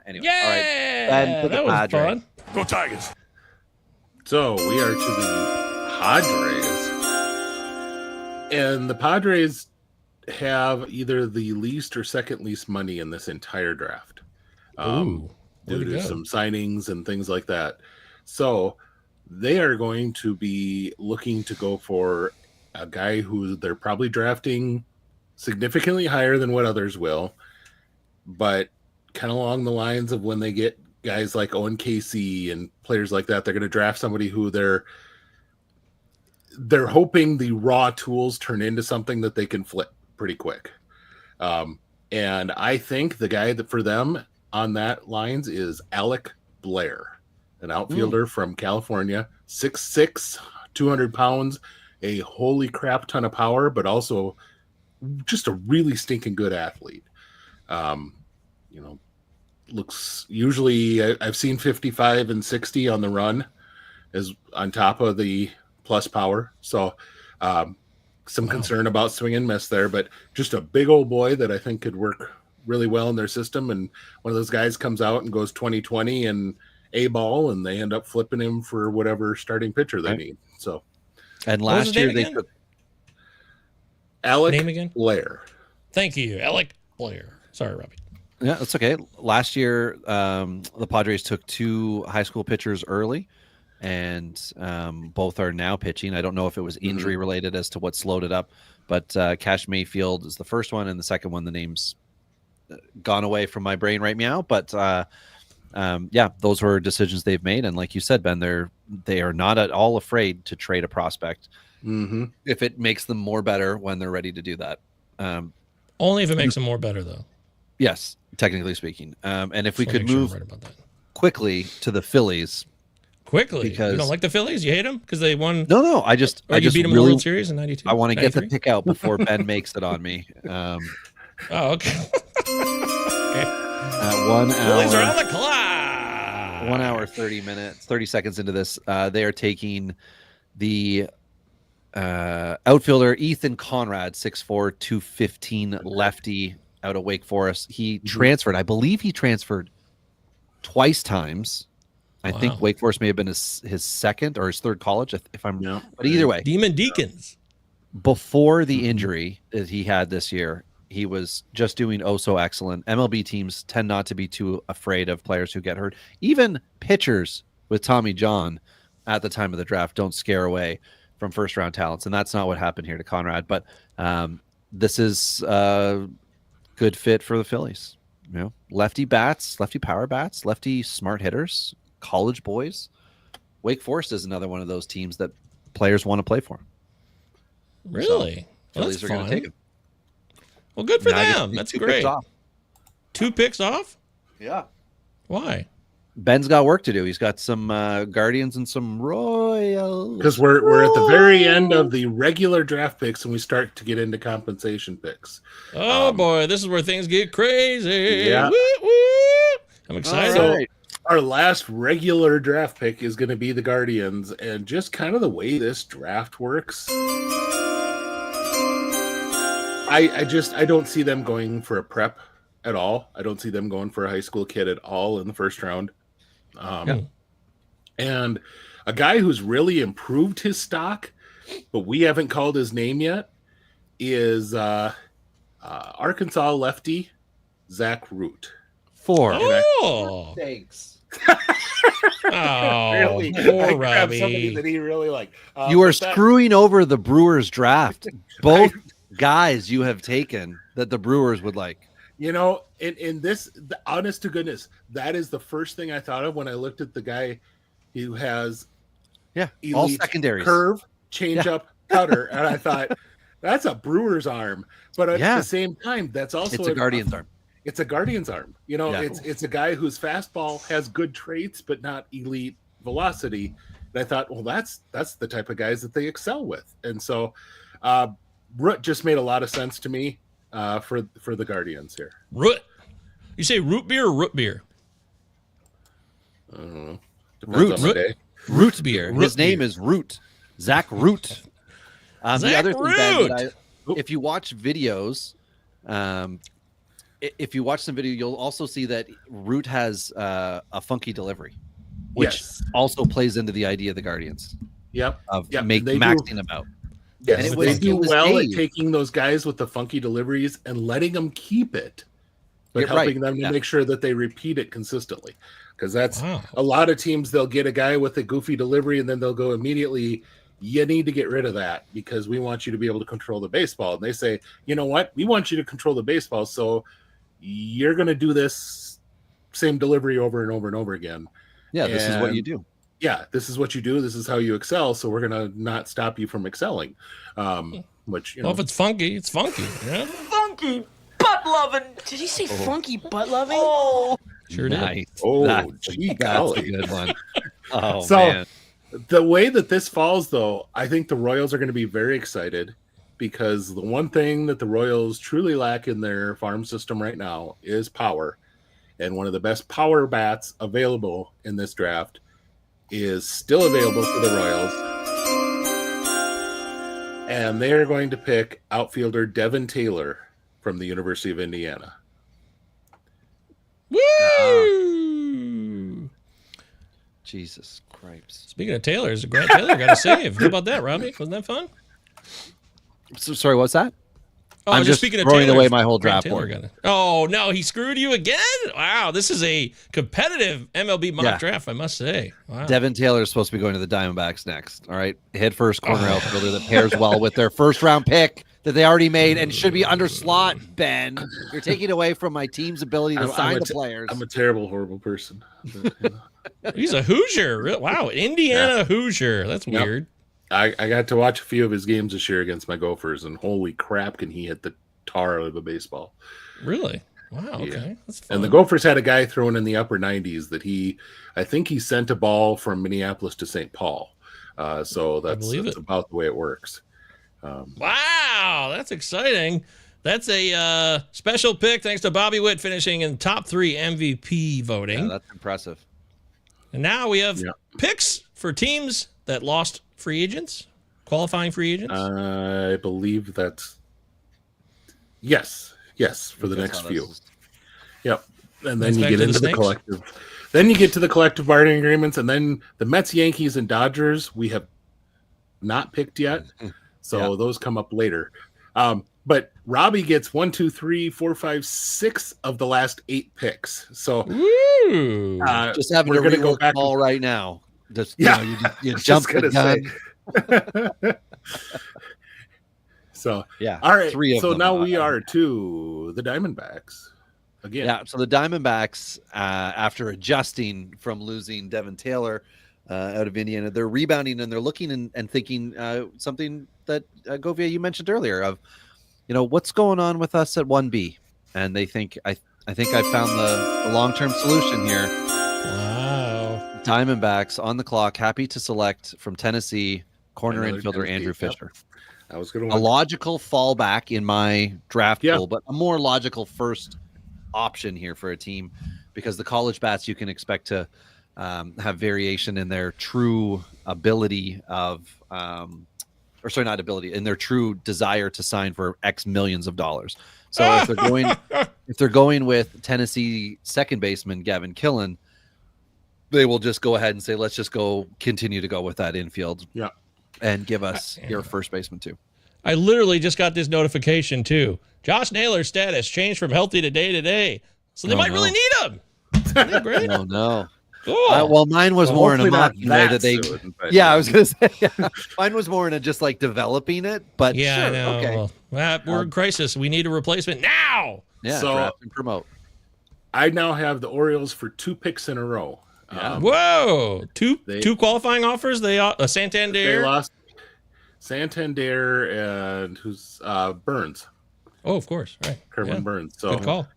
Anyway, yeah, all right. Ben, that was fun. Go Tigers. So we are to the Padres, and the Padres have either the least or second least money in this entire draft. Due to some signings and things like that. So they are going to be looking to go for a guy who they're probably drafting significantly higher than what others will, but kind of along the lines of when they get guys like Owen Casey and players like that, they're going to draft somebody who they're hoping the raw tools turn into something that they can flip pretty quick. And I think the guy that for them on that lines is Alec Blair, an outfielder from California, 6'6", 200 pounds, a holy crap ton of power, but also just a really stinking good athlete. Looks usually I've seen 55 and 60 on the run as on top of the plus power. So some concern about swing and miss there, but just a big old boy that I think could work really well in their system. And one of those guys comes out and goes 20-20 and A ball, and they end up flipping him for whatever starting pitcher they need. So, and last year they took Alec name again? Blair. Thank you, Alec Blair. Sorry, Robbie. Yeah, that's okay. Last year, the Padres took 2 high school pitchers early, and both are now pitching. I don't know if it was injury related as to what slowed it up, but Cash Mayfield is the first one, and the second one, the name's gone away from my brain right now. But yeah, those were decisions they've made, and like you said, Ben, they are not at all afraid to trade a prospect if it makes them more better when they're ready to do that. Only if it makes them more better, though. Yes, technically speaking. And if we could sure move right about that. quickly to the Phillies. Quickly, because you don't like the Phillies? You hate them because they won? No, I just beat them in the World Series in '92. I want to get the pick out before Ben makes it on me. Oh, okay. Okay. 1 hour. Phillies are on the clock. 1 hour, 30 seconds into this, they are taking the outfielder Ethan Conrad, 6'4", 215 lefty out of Wake Forest. He transferred. I believe he transferred twice times. I think Wake Forest may have been his second or his third college, if I'm. Yeah. But either way, Demon Deacons. Before the injury that he had this year, he was just doing so excellent. MLB teams tend not to be too afraid of players who get hurt. Even pitchers with Tommy John at the time of the draft don't scare away from first-round talents, and that's not what happened here to Conrad. But this is a good fit for the Phillies. You know, lefty bats, lefty power bats, lefty smart hitters, college boys. Wake Forest is another one of those teams that players want to play for. Really? So, well, Phillies are going to take him. Well, good for Now I get them. That's 2 great. picks off. 2 picks off? Yeah. Why? Ben's got work to do. He's got some Guardians and some Royals. Because we're at the very end of the regular draft picks, and we start to get into compensation picks. Oh boy, this is where things get crazy. Yeah. Woo, woo. I'm excited. So our last regular draft pick is going to be the Guardians, and just kind of the way this draft works, I don't see them going for a prep at all. I don't see them going for a high school kid at all in the first round. And a guy who's really improved his stock, but we haven't called his name yet, is Arkansas lefty Zach Root. 4. Thanks. Oh, Really? poor I grabbed Robbie. somebody that he really liked. You are screwing over the Brewers draft. Both guys you have taken that the Brewers would like. You know, in this, the honest to goodness, that is the first thing I thought of when I looked at the guy who has all secondaries, curve, change up, cutter, and I thought that's a Brewer's arm. But at the same time, that's also it's a Guardian's arm. It's a Guardian's arm. You know, it's a guy whose fastball has good traits but not elite velocity. And I thought, well, that's the type of guys that they excel with. And so Root just made a lot of sense to me for the Guardians here. Root. You say root beer or root beer? I don't know. Root beer. His name is Root. Zach Root. The other thing, Ben, if you watch videos, if you watch some video, you'll also see that Root has a funky delivery, which also plays into the idea of the Guardians. Of maxing them out. Yes, and they do well at taking those guys with the funky deliveries and letting them keep it, but helping them to make sure that they repeat it consistently. Because that's a lot of teams, they'll get a guy with a goofy delivery and then they'll go immediately, you need to get rid of that because we want you to be able to control the baseball. And they say, you know what? We want you to control the baseball, so you're going to do this same delivery over and over and over again. Yeah, this is what you do. Yeah, this is what you do. This is how you excel. So we're going to not stop you from excelling. Which, well, if it's funky, it's funky. Yeah? Funky butt loving. Did he say funky butt loving? Oh, sure did. Nice. That's a good one. Oh, so, man. The way that this falls, though, I think the Royals are going to be very excited because the one thing that the Royals truly lack in their farm system right now is power. And one of the best power bats available in this draft is still available for the Royals. And they are going to pick outfielder Devin Taylor from the University of Indiana. Woo! Jesus Christ. Speaking of Taylors, Grant Taylor got a save. How about that, Robbie? Wasn't that fun? So, sorry, what's that? Oh, I'm just speaking of throwing Taylors, away my whole Grant draft Taylor board. got it. Oh, no, he screwed you again? Wow, this is a competitive MLB mock draft, I must say. Wow. Devin Taylor is supposed to be going to the Diamondbacks next. All right. Head first corner outfielder that pairs well with their first round pick that they already made and should be under slot, Ben. You're taking away from my team's ability to sign the players. I'm a terrible, horrible person. He's a Hoosier. Wow, Indiana Hoosier. That's weird. I got to watch a few of his games this year against my Gophers, and holy crap, can he hit the tar out of a baseball. Really? Wow, okay. Yeah. That's fun. And the Gophers had a guy throwing in the upper 90s that I think he sent a ball from Minneapolis to St. Paul. So that's about the way it works. Wow, that's exciting. That's a special pick thanks to Bobby Witt finishing in top 3 MVP voting. Yeah, that's impressive. And now we have picks for teams that lost free agents, qualifying free agents. I believe that's yes, for the next few. Yep. And then you get into the collective. Then you get to the collective bargaining agreements, and then the Mets, Yankees, and Dodgers we have not picked yet. So those come up later. But Robbie gets 1, 2, 3, 4, 5, 6 of the last 8 picks. So just having to rework the ball right now. Just you jump the gun. So yeah, all right. 3 of so them now we are to the Diamondbacks again. Yeah. So the Diamondbacks, after adjusting from losing Devin Taylor out of Indiana, they're rebounding and they're looking and thinking something that Govier, you mentioned earlier of, what's going on with us at 1B, and they think I think I found the long-term solution here. Wow. Diamondbacks on the clock, happy to select from Tennessee corner infielder Andrew Fisher. I was going a logical fallback in my draft pool, but a more logical first option here for a team, because the college bats you can expect to have variation in their true ability of, or sorry, not ability, in their true desire to sign for X millions of dollars. So if they're going with Tennessee second baseman Gavin Killen, they will just go ahead and say, let's just continue to go with that infield. Yeah. And give us your first baseman too. I literally just got this notification too. Josh Naylor's status changed from healthy to day. So they might really need him. Isn't that great? No. Cool. Well, mine was more in a mocking way that they. I was gonna say. Mine was more in a just like developing it, but yeah, sure, I know. Okay. Well, we're in crisis. We need a replacement now. Yeah. So draft and promote. I now have the Orioles for 2 picks in a row. Whoa! Two qualifying offers. They Santander. They lost Santander and who's Burns. Oh, of course, right. Kerwin Burns. So good call.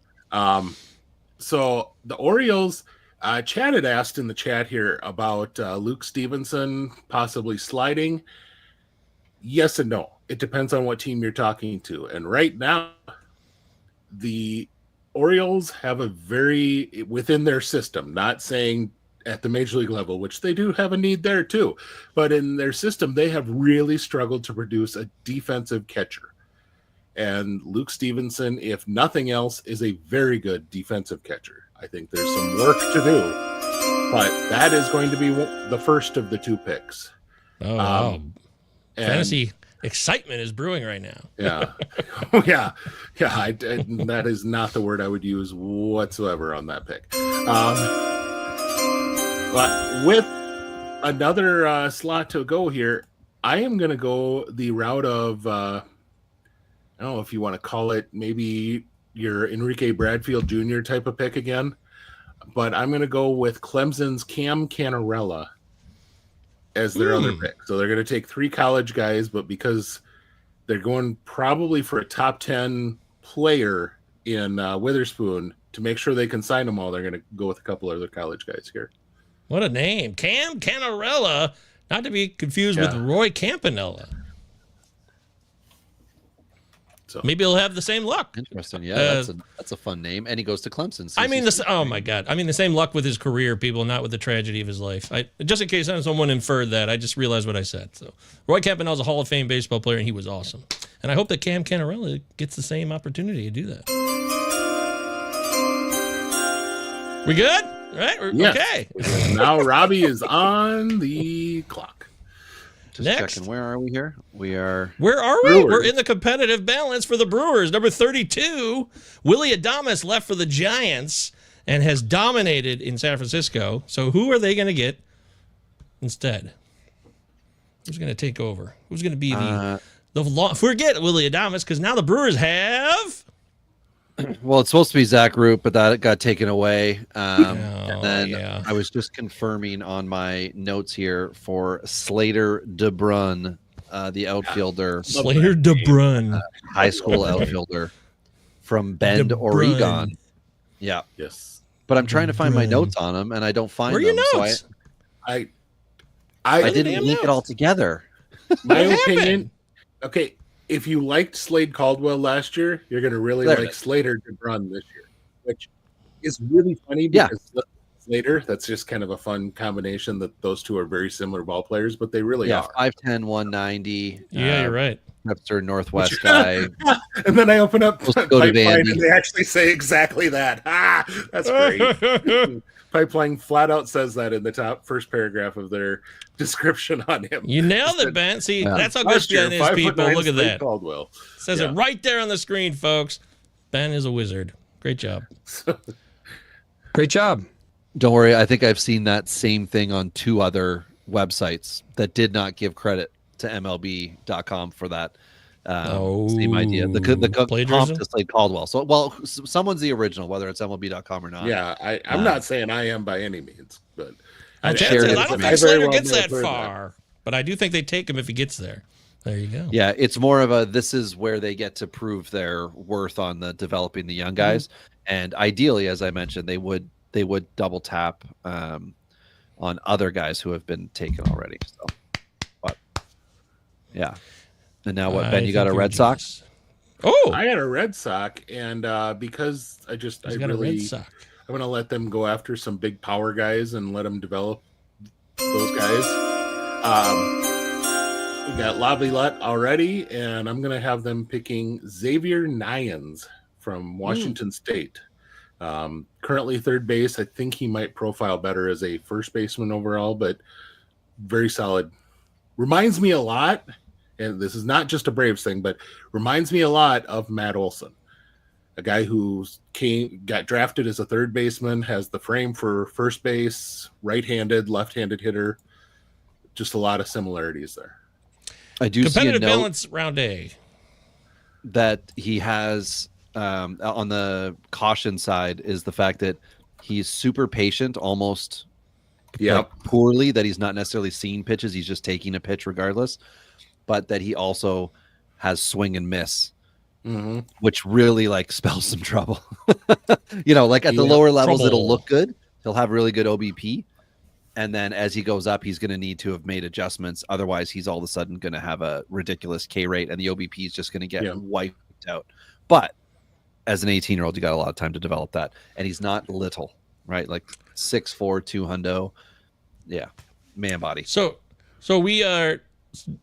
So the Orioles. Chad had asked in the chat here about Luke Stevenson possibly sliding. Yes and no. It depends on what team you're talking to. And right now, the Orioles have a within their system, not saying at the major league level, which they do have a need there too, but in their system, they have really struggled to produce a defensive catcher. And Luke Stevenson, if nothing else, is a very good defensive catcher. I think there's some work to do, but that is going to be the first of the 2 picks. Oh, wow. Fantasy excitement is brewing right now. Yeah. That is not the word I would use whatsoever on that pick. But with another slot to go here, I am going to go the route of, I don't know if you want to call it maybe your Enrique Bradfield Jr. type of pick again, but I'm going to go with Clemson's Cam Cannarella as their other pick. So they're going to take 3 college guys, but because they're going probably for a top 10 player in Witherspoon to make sure they can sign them all, they're going to go with a couple other college guys here. What a name. Cam Cannarella, not to be confused with Roy Campanella. So Maybe he'll have the same luck. Interesting. Yeah, that's a fun name. And he goes to Clemson. I mean, oh my God. I mean, the same luck with his career, people, not with the tragedy of his life. Just in case someone inferred that, I just realized what I said. So, Roy Campanell's a Hall of Fame baseball player, and he was awesome. And I hope that Cam Cannarella gets the same opportunity to do that. We good? Right? Yes. Okay. Now Robbie is on the clock. Just Next. checking. Where are we here? Where are we? Brewers. We're in the competitive balance for the Brewers. Number 32, Willie Adames left for the Giants and has dominated in San Francisco. So who are they going to get instead? Who's going to take over? Who's going to be forget Willie Adames, because now the Brewers have... Well, it's supposed to be Zach Root, but that got taken away. And then I was just confirming on my notes here for Slater DeBrun, the outfielder. Slater DeBrun. High school outfielder from Bend, Oregon. Yeah. Yes. But I'm trying to find my notes on him, and I don't find Where are your them. notes? So I I didn't link it all together. My opinion. Okay. If you liked Slade Caldwell last year, you're going to really like Slater DeBrun this year, which is really funny because Slater, that's just kind of a fun combination that those two are very similar ball players, but they really are. 5'10", 190. Yeah, you're right. Webster Northwest guy. And then I open up Pipeline and they actually say exactly that. That's great. Pipeline flat out says that in the top first paragraph of their description on him. You nailed it, Ben. See, that's how good Ben is, people. Look at that. Caldwell. Says it right there on the screen, folks. Ben is a wizard. Great job. Great job. Don't worry. I think I've seen that same thing on 2 other websites that did not give credit to MLB.com for that. Same idea. The comp to Slade Caldwell. So, someone's the original, whether it's MLB.com or not. Yeah, I'm not saying I am by any means, but I don't think Slater gets that far, but I do think they take him if he gets there. There you go. Yeah, it's more of this is where they get to prove their worth on the developing the young guys, and ideally, as I mentioned, they would double tap on other guys who have been taken already. So, but yeah. And now what, Ben? You got a Red Sox? Oh, I got a Red Sox, and because I'm going to let them go after some big power guys and let them develop those guys. We got Laviolette already, and I'm going to have them picking Xavier Nyans from Washington State. Currently third base. I think he might profile better as a first baseman overall, but very solid. Reminds me a lot. And this is not just a Braves thing, but reminds me a lot of Matt Olson, a guy who got drafted as a third baseman, has the frame for first base, right-handed, left-handed hitter. Just a lot of similarities there. I do see a note balance round A that he has on the caution side is the fact that he's super patient, almost poorly, that he's not necessarily seeing pitches. He's just taking a pitch regardless. But that he also has swing and miss, which really spells some trouble. At the lower levels, it'll look good. He'll have really good OBP. And then as he goes up, he's going to need to have made adjustments. Otherwise, he's all of a sudden going to have a ridiculous K rate, and the OBP is just going to get wiped out. But as an 18-year-old, you got a lot of time to develop that. And he's not little, right? 6'4", 200. Yeah, man body. So we are...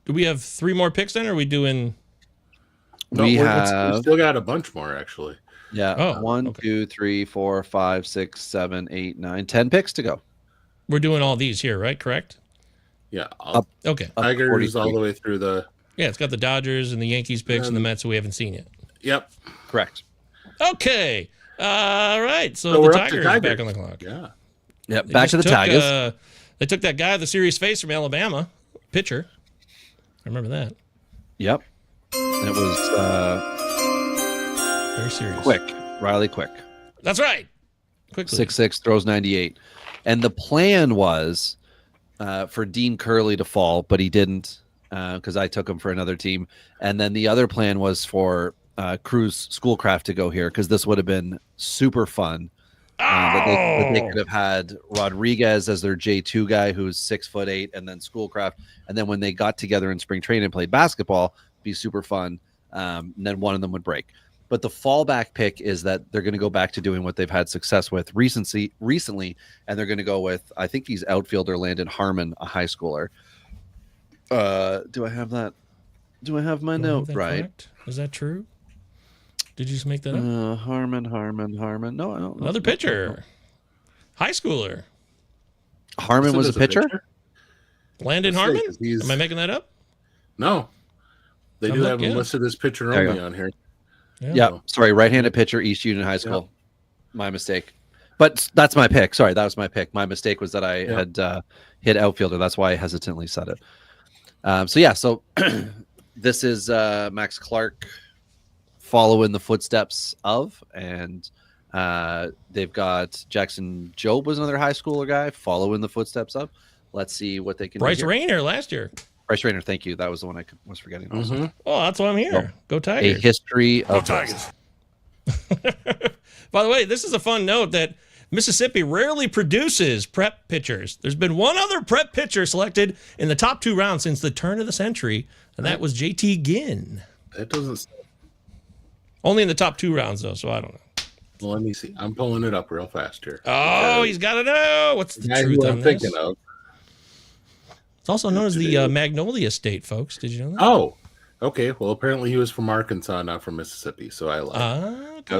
Do we have 3 more picks then, or are we doing? No, we still got a bunch more actually. Yeah. Oh, 1, 2, 3, 4, 5, 6, 7, 8, 9, 10 picks to go. We're doing all these here, right? Correct. Yeah. Okay. Tigers all the way through the. Yeah, it's got the Dodgers and the Yankees picks and the Mets, who we haven't seen yet. Yep. Correct. Okay. All right. So the Tigers are back on the clock. Yeah. Yep. Back to the Tigers. They took that guy with the serious face from Alabama, pitcher. I remember that. Yep. It was very serious. Quick. Riley Quick. That's right. Quickly. 6'6", throws 98. And the plan was for Dean Curley to fall, but he didn't because I took him for another team. And then the other plan was for Cruz Schoolcraft to go here because this would have been super fun. That they could have had Rodriguez as their J2 guy, who's 6'8", and then Schoolcraft. And then when they got together in spring training and played basketball, be super fun. and then one of them would break. But the fallback pick is that they're going to go back to doing what they've had success with recently, and they're going to go with, I think he's outfielder Landon Harmon, a high schooler. Do I have that? Do I have my note right? Correct? Is that true? Did you just make that up? Harmon. No, I don't. Another pitcher. High schooler. Harmon was a pitcher? Landon Harmon? Am I making that up? No. They do have him listed as pitcher only on here. Yeah. Sorry, right-handed pitcher, East Union High School. Yeah. My mistake. But that's my pick. Sorry, that was my pick. My mistake was that I had hit outfielder. That's why I hesitantly said it. So this is Max Clark following the footsteps of, and they've got Jackson Jobe was another high schooler guy following the footsteps of. Let's see what they can Bryce do. Rayner last year. Bryce Rayner, thank you. That was the one I was forgetting. Mm-hmm. Oh, that's why I'm here. So, go Tigers. A history of Tigers. By the way, this is a fun note that Mississippi rarely produces prep pitchers. There's been one other prep pitcher selected in the top 2 rounds since the turn of the century, and that was JT Ginn. That doesn't. Only in the top 2 rounds, though, so I don't know. Well, let me see. I'm pulling it up real fast here. Oh, he's got to know. What's the truth on this? Thinking of. It's also known as the Magnolia State, folks. Did you know that? Oh, okay. Well, apparently he was from Arkansas, not from Mississippi. So I lied. Okay. I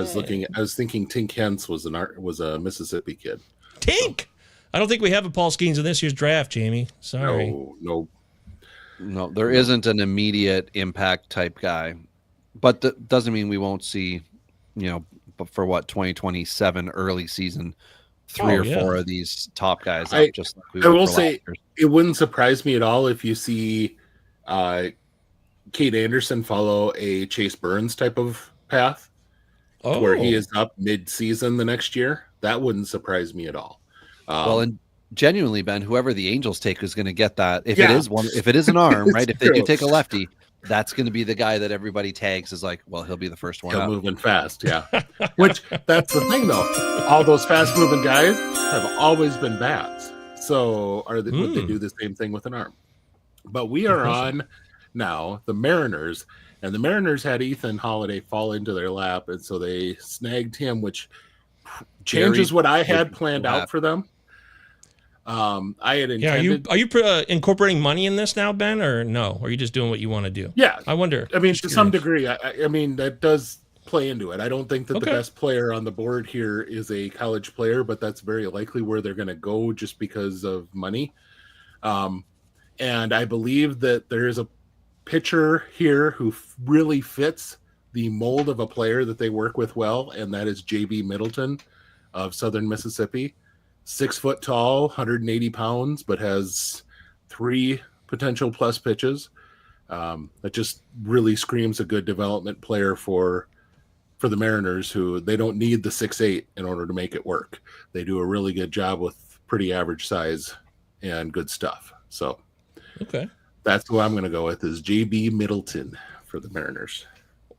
was thinking Tink Hens was a Mississippi kid. Tink. I don't think we have a Paul Skeens in this year's draft, Jamie. Sorry. No. There isn't an immediate impact type guy, but that doesn't mean we won't see, for 2027 early season, 3 or 4 of these top guys. I will say it wouldn't surprise me at all if you see Kate Anderson follow a Chase Burns type of path, where he is up mid-season the next year. That wouldn't surprise me at all. And genuinely, Ben, whoever the Angels take is going to get that. If it is an arm, right? If they do take a lefty, that's going to be the guy that everybody tags as like, well, he'll be the first one. He'll moving fast, yeah. Which that's the thing, though. All those fast-moving guys have always been bats. So would they do the same thing with an arm? But we are on now the Mariners, and the Mariners had Ethan Holiday fall into their lap, and so they snagged him, which changes what I had planned out for them. I had intended. Are you incorporating money in this now, Ben, or no? Or are you just doing what you want to do? Yeah, I wonder. I mean, to some degree, I mean that does play into it. I don't think that the best player on the board here is a college player, but that's very likely where they're going to go just because of money. And I believe that there is a pitcher here who really fits the mold of a player that they work with well, and that is JB Middleton of Southern Mississippi. 6 foot tall, 180 pounds, but has 3 potential plus pitches. That just really screams a good development player for the Mariners, who they don't need the 6'8" in order to make it work. They do a really good job with pretty average size and good stuff. So that's who I'm going to go with is JB Middleton for the Mariners.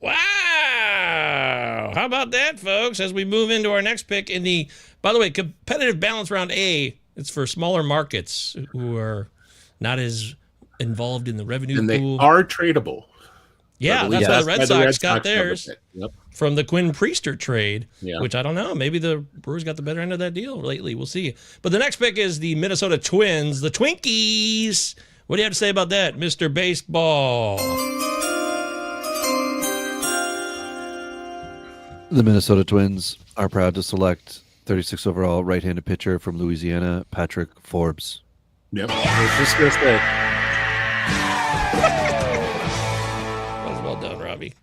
Wow. How about that, folks? As we move into our next pick in the, by the way, competitive balance round A, it's for smaller markets who are not as involved in the revenue and pool. They are tradable. Yeah, that's why the Red Sox got theirs from the Quinn Priester trade, which I don't know. Maybe the Brewers got the better end of that deal lately. We'll see. But the next pick is the Minnesota Twins, the Twinkies. What do you have to say about that, Mr. Baseball? The Minnesota Twins are proud to select 36 overall right-handed pitcher from Louisiana, Patrick Forbes. Yep. I was just going to say. That was well done, Robbie.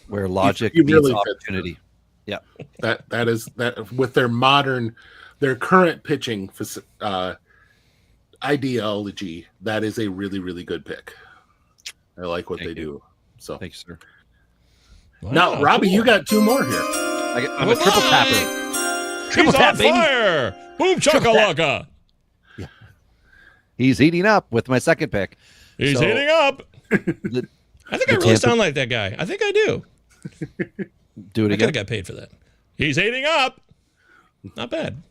Where logic meets really opportunity. Yeah. That is with their current pitching ideology, that is a really, really good pick. I like what they do. So thank you, sir. Wow, now, Robbie, you got 2 more here. I'm a triple tapper. Triple tap, baby. Fire. Boom chakalaka. Yeah. He's eating up with my second pick. He's heating up. I think I really sound like that guy. I think I do. Do it again. I got paid for that. He's heating up. Not bad.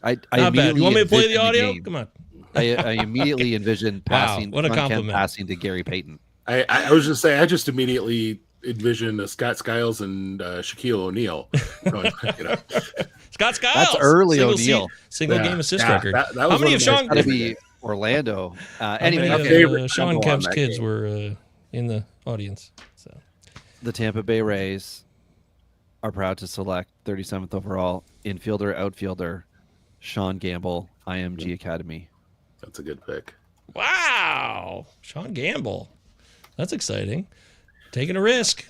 Not bad. You want me to play the audio? Come on. I immediately envisioned passing. Wow, what a compliment. Passing to Gary Payton. I was just saying, I just immediately envision Scott Skiles and Shaquille O'Neal. Scott Skiles. That's early O'Neal. Single game assist record. That How was many one of my Sean? Gotta be Orlando. Anyway, How many okay. of, Sean combo on Kemp's that kids game. were in the audience. So The Tampa Bay Rays are proud to select 37th overall infielder, outfielder, Sean Gamble, IMG Academy. That's a good pick. wow, Sean Gamble. That's exciting. Taking a risk.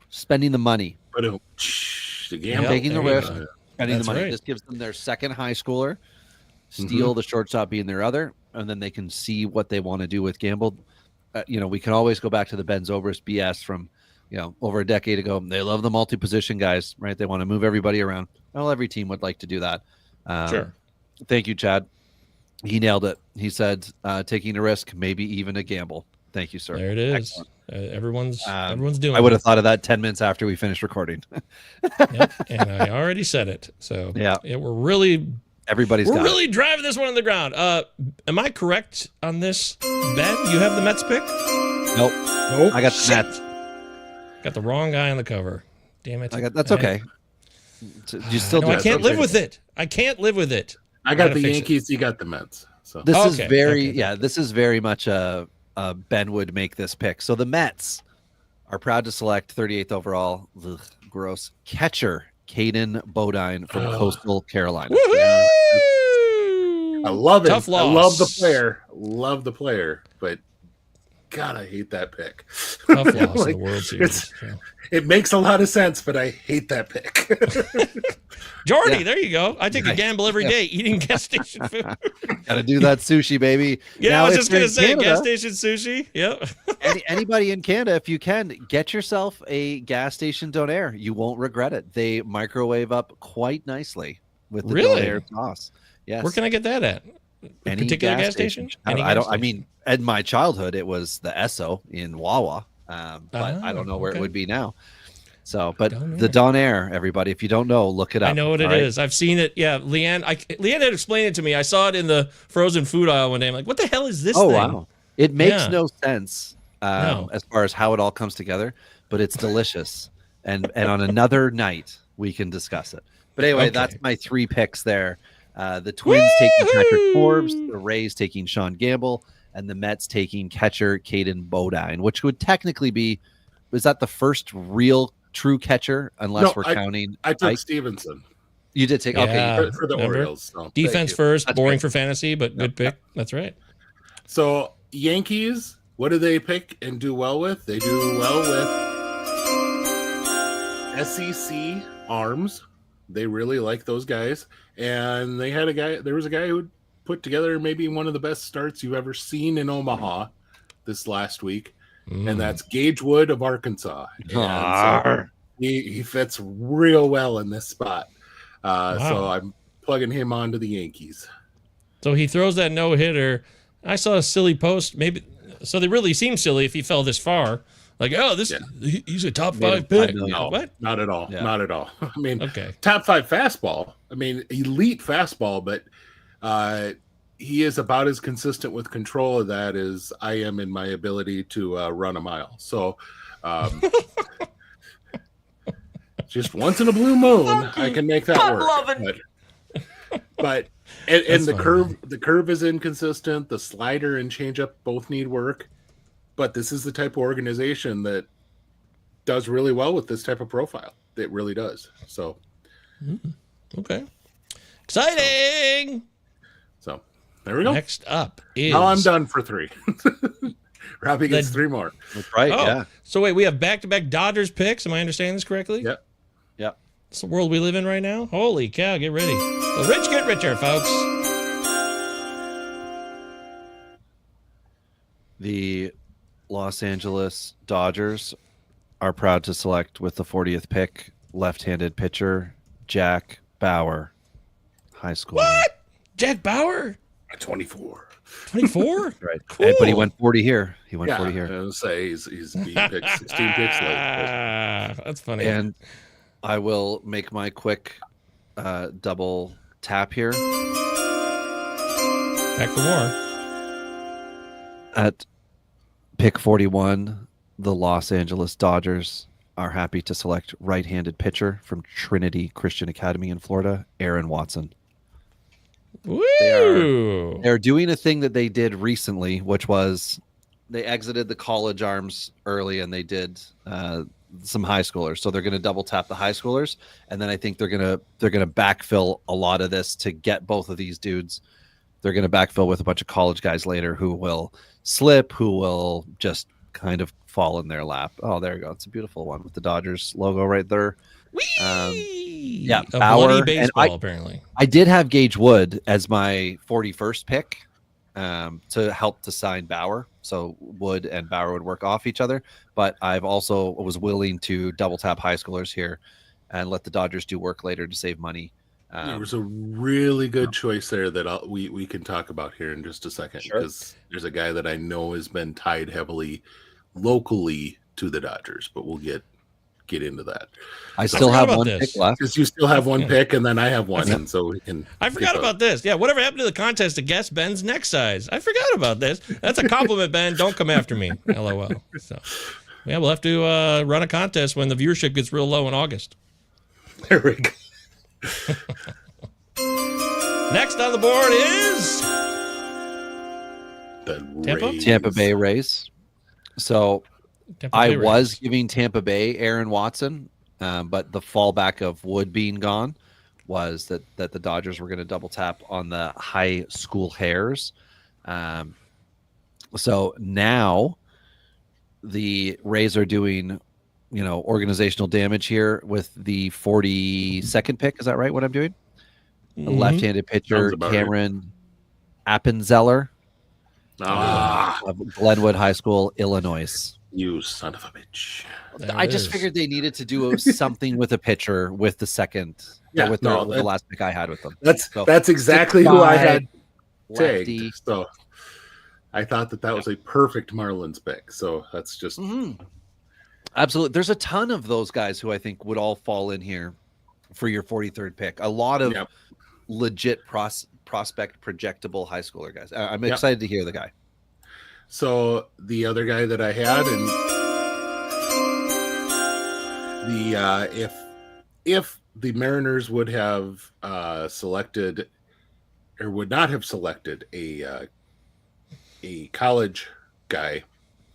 Spending the money. But the gamble. Yep, Taking the there you risk. go. Spending the That's money. right. This gives them their second high schooler. Steal the shortstop being their other, and then they can see what they want to do with Gamble. We can always go back to the Ben Zobrist BS from, over a decade ago. They love the multi-position guys, right? They want to move everybody around. Well, every team would like to do that. Sure. Thank you, Chad. He nailed it. He said, taking a risk, maybe even a gamble. Thank you, sir. There it is. Excellent. Everyone's doing I would have it. thought of that 10 minutes after we finished recording. Yep, and I already said it. So Yeah. we're really Everybody's got it. really driving this one on the ground. Am I correct on this, Ben? You have the Mets pick? Nope. I got the Shit. Mets. Got the wrong guy on the cover. Damn it. That's okay. You still No, do I it. can't live okay. with it. I can't live with it. I got Gotta the fix it. Yankees. You got the Mets. So This is Okay, very, okay. this is very much Ben would make this pick. So the Mets are proud to select 38th overall, gross, catcher Caden Bodine from Coastal Carolina. Woohoo! I love it. Tough loss. I love the player. Love the player. But God, I hate that pick. Tough loss in Like, the World Series. It makes a lot of sense, but I hate that pick. Jordy, Yeah. there you go. I take a gamble every day eating gas station food. Gotta do that sushi, baby. Yeah, Now, I was if just you're going in to say Canada, gas station sushi. Yep. anybody in Canada, if you can, get yourself a gas station donair. You won't regret it. They microwave up quite nicely with the Really? donair sauce. Yes. Where can I get that at? A Any particular gas station? Any I gas don't. I mean, in my childhood, it was the Esso in Wawa, but I don't know where okay. it would be now. So, but Donair. the Donair, everybody, if you don't know, look it up. I know what it is. I've seen it. Yeah, Leanne had explained it to me. I saw it in the frozen food aisle one day. I'm like, what the hell is this Oh thing? wow, it makes Yeah. no sense No. as far as how it all comes together, but it's delicious. and on another night we can discuss it. But anyway, Okay. that's my 3 picks there. The Twins taking Patrick Forbes, the Rays taking Sean Gamble, and the Mets taking catcher Caden Bodine, which would technically be, was that the first real true catcher, unless No, we're counting I took Ike? Stevenson You did take, Yeah. okay. for the remember? Orioles. So. Defense you. first, That's boring great. for fantasy, but good pick. That's right. So Yankees, what do they pick and do well with? They do well with SEC arms. They really like those guys. And they had there was a guy who put together maybe one of the best starts you've ever seen in Omaha this last week. And that's Gage Wood of Arkansas. And so he fits real well in this spot. So I'm plugging him onto the Yankees. So he throws that no hitter. I saw a silly post. Maybe so they really seem silly if he fell this far. Like, oh, he's a top 5 pick. No. What? Not at all. Yeah. Not at all. I mean, Okay. top 5 fastball. I mean, elite fastball, but he is about as consistent with control of that as I am in my ability to run a mile. So, just once in a blue moon, I can make that work. Butt-loving. But That's the funny. curve is inconsistent. The slider and changeup both need work. But this is the type of organization that does really well with this type of profile. It really does. So, Okay. Exciting. so there we go. Next up is Now I'm done for 3. Robbie gets The- 3 more. That's right. Oh, Yeah. so wait, we have back-to-back Dodgers picks. Am I understanding this correctly? Yep. Yep. It's the world we live in right now. Holy cow, get ready. The rich get richer, folks. The Los Angeles Dodgers are proud to select with the 40th pick left-handed pitcher Jack Bauer, high school. What? Jack Bauer? 24. 24? Right. Cool. But he went 40 here. He went Yeah, 40 I here. was say he's being picked 16 picks late. That's funny. And I will make my quick double tap here Back for more. at pick 41. the Los Angeles Dodgers are happy to select right-handed pitcher from Trinity Christian Academy in Florida, Aaron Watson. Woo! They're doing a thing that they did recently, which was they exited the college arms early and they did some high schoolers. So they're going to double tap the high schoolers, and then I think they're going to backfill a lot of this to get both of these dudes. They're going to backfill with a bunch of college guys later who will slip, who will just kind of fall in their lap. Oh, there you go. It's a beautiful one with the Dodgers logo right there. Yeah, a Bauer, bloody baseball, apparently. I did have Gage Wood as my 41st pick to help to sign Bauer. So Wood and Bauer would work off each other. But I've also was willing to double tap high schoolers here and let the Dodgers do work later to save money. There was a really good choice there that we can talk about here in just a second, because there's a guy that I know has been tied heavily locally to the Dodgers, but we'll get into that. I still have one this. pick left. Because you still have one pick, and then I have one, and so we can. I forgot about this. Yeah, whatever happened to the contest to guess Ben's neck size? I forgot about this. That's a compliment, Ben. Don't come after me. LOL. So, yeah, we'll have to run a contest when the viewership gets real low in August. There we go. Next on the board is the Tampa Bay Rays. So Tampa Bay was Rays. giving Tampa Bay Aaron Watson, but the fallback of Wood being gone was that the Dodgers were going to double tap on the high school hairs. So now the Rays are doing, organizational damage here with the 42nd pick. Is that right? What I'm doing? A left-handed pitcher, Cameron Appenzeller of Glenwood High School, Illinois. You son of a bitch. I just figured they needed to do something with a pitcher with the second, with the last pick I had with them. That's exactly who I had lefty. tagged. So I thought that was a perfect Marlins pick. So that's just absolutely. There's a ton of those guys who I think would all fall in here for your 43rd pick. A lot of legit prospect projectable high schooler guys. I'm excited to hear the guy. So the other guy that I had, and if the Mariners would have selected or would not have selected a college guy,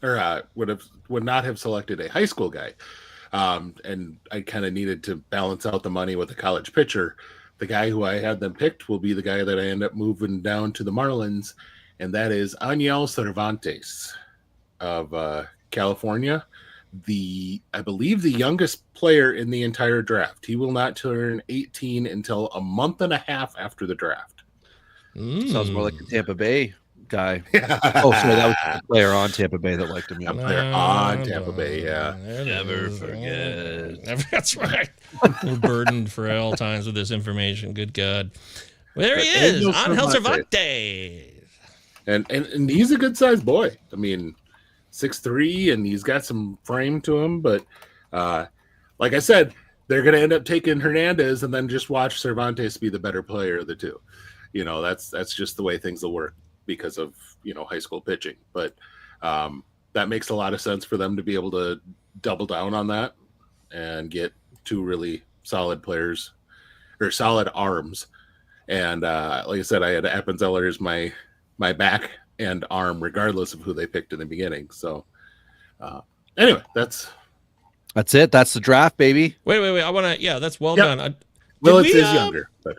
or would not have selected a high school guy, and I kind of needed to balance out the money with a college pitcher, the guy who I had them picked will be the guy that I end up moving down to the Marlins, and that is Ángel Cervantes of California. I believe the youngest player in the entire draft. He will not turn 18 until a month and a half after the draft. Sounds more like a Tampa Bay guy. Oh, sorry, that was the player on Tampa Bay that liked him. A player on Tampa Bay, yeah. Never forget. That's right. We're burdened for all times with this information. Good God. Well, there he is, Ángel Cervantes. And he's a good-sized boy. I mean, 6'3", and he's got some frame to him. But like I said, they're going to end up taking Hernandez and then just watch Cervantes be the better player of the two. That's just the way things will work because of, high school pitching. But that makes a lot of sense for them to be able to double down on that and get two really solid players or solid arms. And like I said, I had Appenzeller as my back and arm, regardless of who they picked in the beginning. So anyway, that's it. That's the draft, baby. Wait. I want to, that's well done. It is younger, but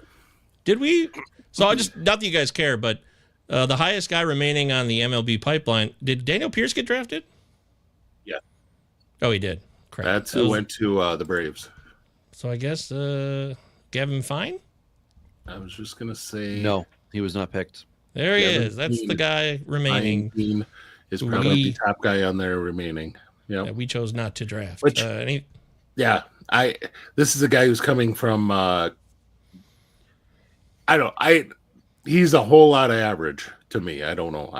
did we? So I just, not that you guys care, but the highest guy remaining on the MLB pipeline, did Daniel Pierce get drafted? Yeah. Oh, he did. Crap. That's who went to the Braves. So I guess Gavin Fine? I was just going to say. No, he was not picked. There he is. That's the guy remaining. Fine is probably the top guy on there remaining. Yeah, we chose not to draft. Which, this is a guy who's coming from he's a whole lot of average to me. I don't know.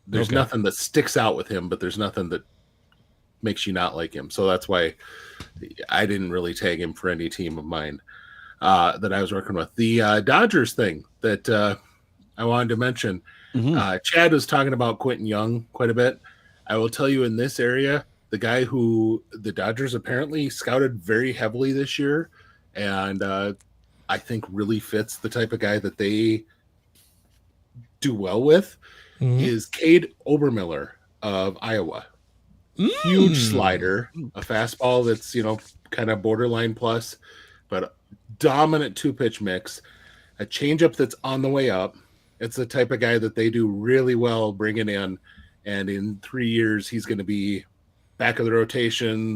There's nothing that sticks out with him, but there's nothing that makes you not like him. So that's why I didn't really tag him for any team of mine that I was working with. The Dodgers thing that I wanted to mention, Chad was talking about Quentin Young quite a bit. I will tell you, in this area, the guy who the Dodgers apparently scouted very heavily this year, and I think really fits the type of guy that they do well with, is Cade Obermiller of Iowa. Huge slider, a fastball that's, kind of borderline plus, but dominant 2-pitch mix, a changeup that's on the way up. It's the type of guy that they do really well bringing in, and in 3 years he's going to be back of the rotation,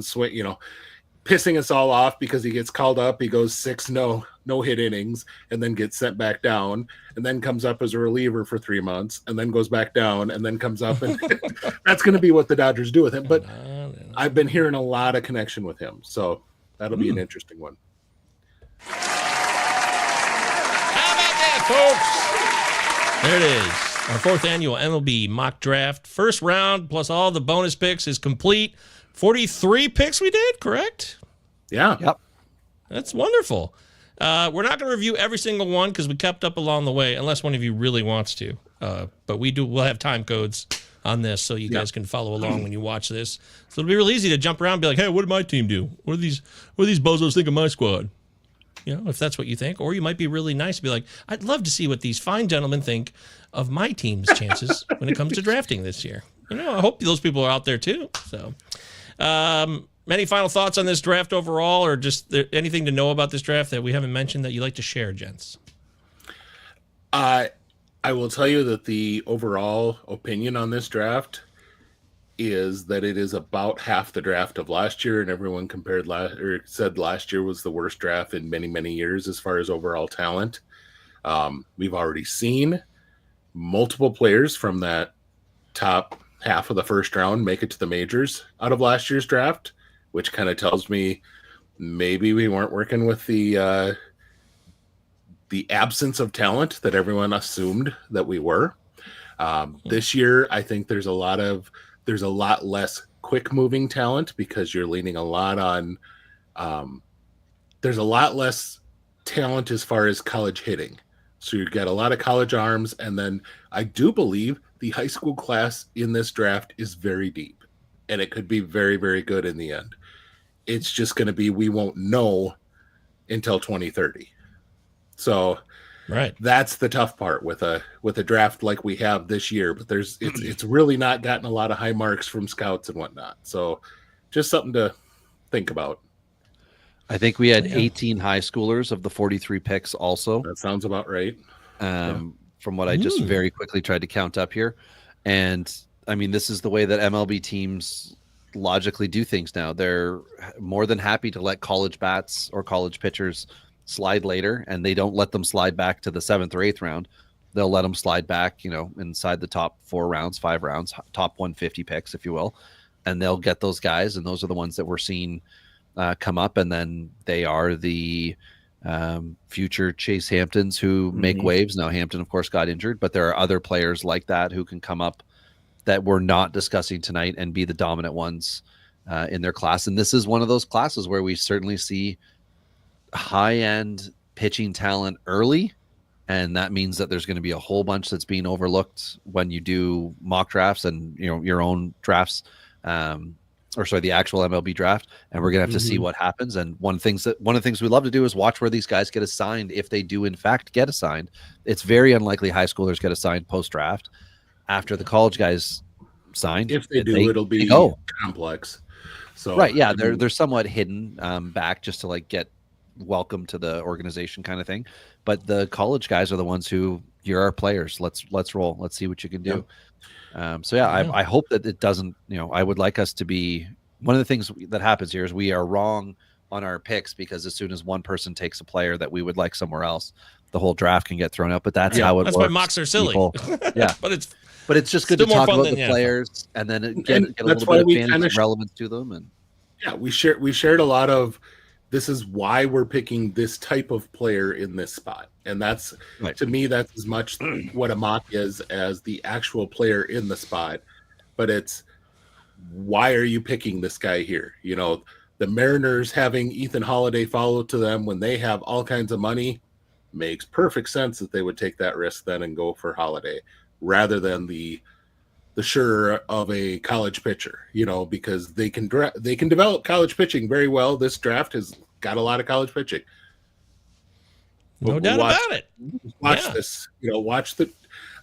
pissing us all off because he gets called up. He goes 6 no-hit innings and then gets sent back down, and then comes up as a reliever for 3 months, and then goes back down, and then comes up, and that's going to be what the Dodgers do with him. But I've been hearing a lot of connection with him, so that'll be an interesting one. How about that, folks? There it is. Our 4th annual MLB mock draft. First round plus all the bonus picks is complete. 43 picks we did, correct? Yeah. Yep. That's wonderful. We're not going to review every single one because we kept up along the way, unless one of you really wants to. But we'll have time codes on this so you guys can follow along when you watch this. So it'll be real easy to jump around and be like, hey, what did my team do? What do these bozos think of my squad? If that's what you think. Or you might be really nice and be like, I'd love to see what these fine gentlemen think of my team's chances when it comes to drafting this year. I hope those people are out there too. So, any final thoughts on this draft overall, or just anything to know about this draft that we haven't mentioned that you'd like to share, gents? I will tell you that the overall opinion on this draft is that it is about half the draft of last year, and everyone said last year was the worst draft in many, many years as far as overall talent. We've already seen multiple players from that top half of the first round make it to the majors out of last year's draft, which kind of tells me maybe we weren't working with the absence of talent that everyone assumed that we were. This year, I think there's a lot less quick moving talent because you're leaning a lot on, there's a lot less talent as far as college hitting. So you've got a lot of college arms. And then I do believe the high school class in this draft is very deep, and it could be very, very good in the end. It's just going to be, we won't know until 2030. So right, that's the tough part with a draft like we have this year, but it's really not gotten a lot of high marks from scouts and whatnot. So just something to think about. I think we had 18 high schoolers of the 43 picks also. That sounds about right. From what I just very quickly tried to count up here. And I mean, this is the way that MLB teams logically do things now. They're more than happy to let college bats or college pitchers slide later, and they don't let them slide back to the 7th or 8th round. They'll let them slide back, inside the top 4 rounds, 5 rounds, top 150 picks, if you will. And they'll get those guys. And those are the ones that we're seeing come up. And then they are the future Chase Hamptons who make waves. Now, Hampton, of course, got injured, but there are other players like that who can come up that we're not discussing tonight and be the dominant ones in their class. And this is one of those classes where we certainly see high-end pitching talent early, and that means that there's going to be a whole bunch that's being overlooked when you do mock drafts and your own drafts, the actual MLB draft. And we're going to have to see what happens. And one of the things we love to do is watch where these guys get assigned. If they do in fact get assigned, it's very unlikely high schoolers get assigned post-draft after the college guys sign. If they do, it'll be complex. So right, yeah, they're somewhat hidden back just to like get welcome to the organization kind of thing. But the college guys are the ones who, you're our players. Let's roll. Let's see what you can do. I hope that it doesn't, I would like us to be, one of the things that happens here is we are wrong on our picks, because as soon as one person takes a player that we would like somewhere else, the whole draft can get thrown out. But that's how it works. That's why mocks are silly. Yeah. But it's just good to talk about the players and then get a little bit of fantasy relevance to them. And yeah, we shared a lot of, this is why we're picking this type of player in this spot. And that's, to me, that's as much what a mock is as the actual player in the spot. But it's, why are you picking this guy here? The Mariners having Ethan Holiday follow to them when they have all kinds of money makes perfect sense that they would take that risk then and go for Holiday rather than the the sure of a college pitcher, because they can develop college pitching very well. This draft has got a lot of college pitching. No doubt about it. Watch this,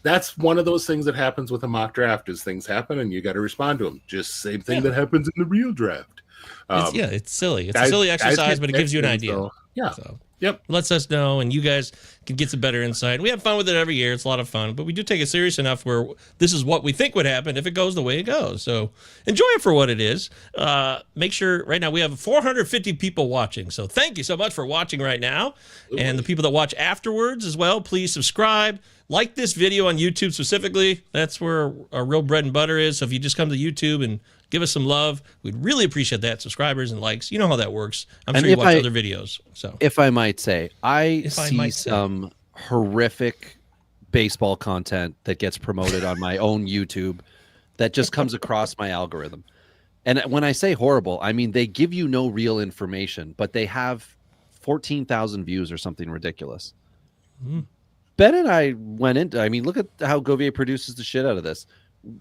that's one of those things that happens with a mock draft is things happen and you got to respond to them. Just same thing that happens in the real draft. It's silly. It's a silly exercise, but it gives you an idea. So, yep. Lets us know, and you guys can get some better insight. We have fun with it every year. It's a lot of fun, but we do take it serious enough where this is what we think would happen if it goes the way it goes. So enjoy it for what it is. Make sure right now we have 450 people watching. So thank you so much for watching right now. And the people that watch afterwards as well, please subscribe. Like this video on YouTube specifically. That's where our real bread and butter is. So if you just come to YouTube and give us some love, we'd really appreciate that. Subscribers and likes. You know how that works. I'm sure you watch other videos. So if I might say, I see some horrific baseball content that gets promoted on my own YouTube that just comes across my algorithm. And when I say horrible, I mean they give you no real information, but they have 14,000 views or something ridiculous. Ben and I went into, look at how Govier produces the shit out of this.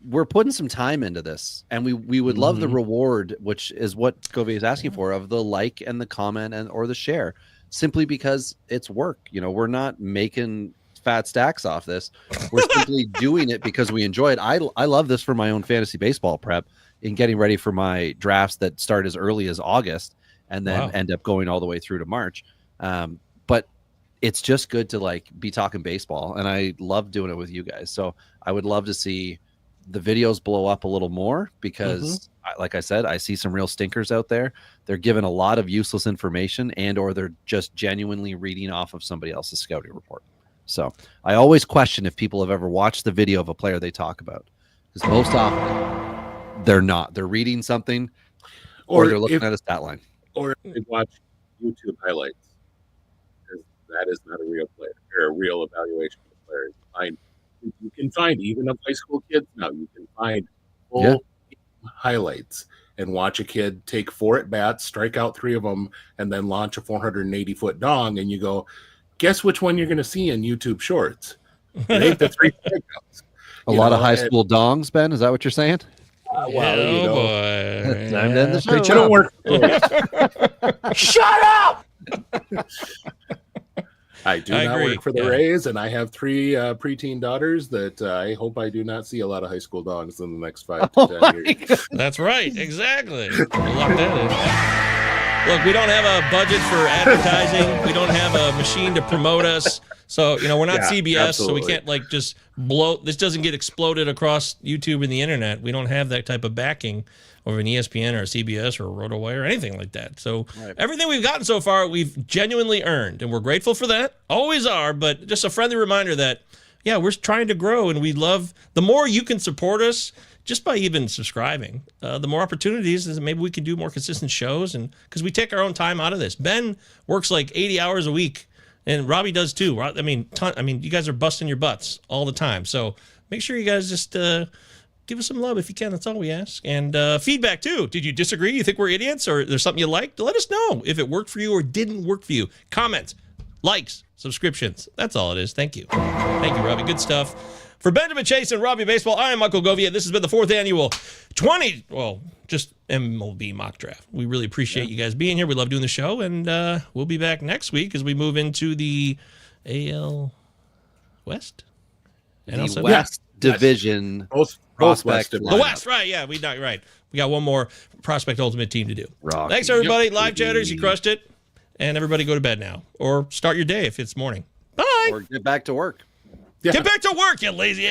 We're putting some time into this, and we would love the reward, which is what Govier is asking for, of the like and the comment or the share, simply because it's work. We're not making fat stacks off this. We're simply doing it because we enjoy it. I love this for my own fantasy baseball prep in getting ready for my drafts that start as early as August and then end up going all the way through to March. But it's just good to be talking baseball, and I love doing it with you guys. So I would love to see the videos blow up a little more because like I said, I see some real stinkers out there. They're giving a lot of useless information or they're just genuinely reading off of somebody else's scouting report. So I always question if people have ever watched the video of a player they talk about, because most often they're not. They're reading something or they're looking at a stat line. Or they watch YouTube highlights. That is not a real player or a real evaluation of the player. You can find even of high school kids now. You can find full highlights and watch a kid take 4 at-bats, strike out 3 of them, and then launch a 480-foot dong. And you go, guess which one you're going to see in YouTube Shorts? It ain't the 3 strikeouts. A lot of high school dongs, Ben. Is that what you're saying? Boy. Time to end the show. Don't work. Shut up! I do not work for the Rays, and I have 3 preteen daughters that I hope I do not see a lot of high school dogs in the next 5 to 10 years. That's right. Exactly. We'll lock that in. Look, we don't have a budget for advertising. We don't have a machine to promote us. So, we're not CBS, absolutely. So we can't just blow. This doesn't get exploded across YouTube and the internet. We don't have that type of backing of an ESPN or a CBS or a RotoWire or anything like that. So everything we've gotten so far, we've genuinely earned, and we're grateful for that. Always are, but just a friendly reminder that, we're trying to grow, and we love the more you can support us just by even subscribing, the more opportunities is maybe we can do more consistent shows, and because we take our own time out of this. Ben works 80 hours a week, and Robbie does too. You guys are busting your butts all the time. So make sure you guys just give us some love if you can. That's all we ask. And feedback too. Did you disagree? You think we're idiots, or there's something you liked? Let us know if it worked for you or didn't work for you. Comments, likes, subscriptions. That's all it is. Thank you. Thank you, Robbie. Good stuff. For Benjamin Chase and Robbie Baseball, I am Michael Govier. This has been the 4th annual just MLB mock draft. We really appreciate you guys being here. We love doing the show, and we'll be back next week as we move into the AL West? The West Division. Prospect. The West, right. Yeah, we got one more Prospect Ultimate team to do. Rocky. Thanks, everybody. Live chatters, you crushed it. And everybody go to bed now. Or start your day if it's morning. Bye. Or get back to work. Get back to work, you lazy ass.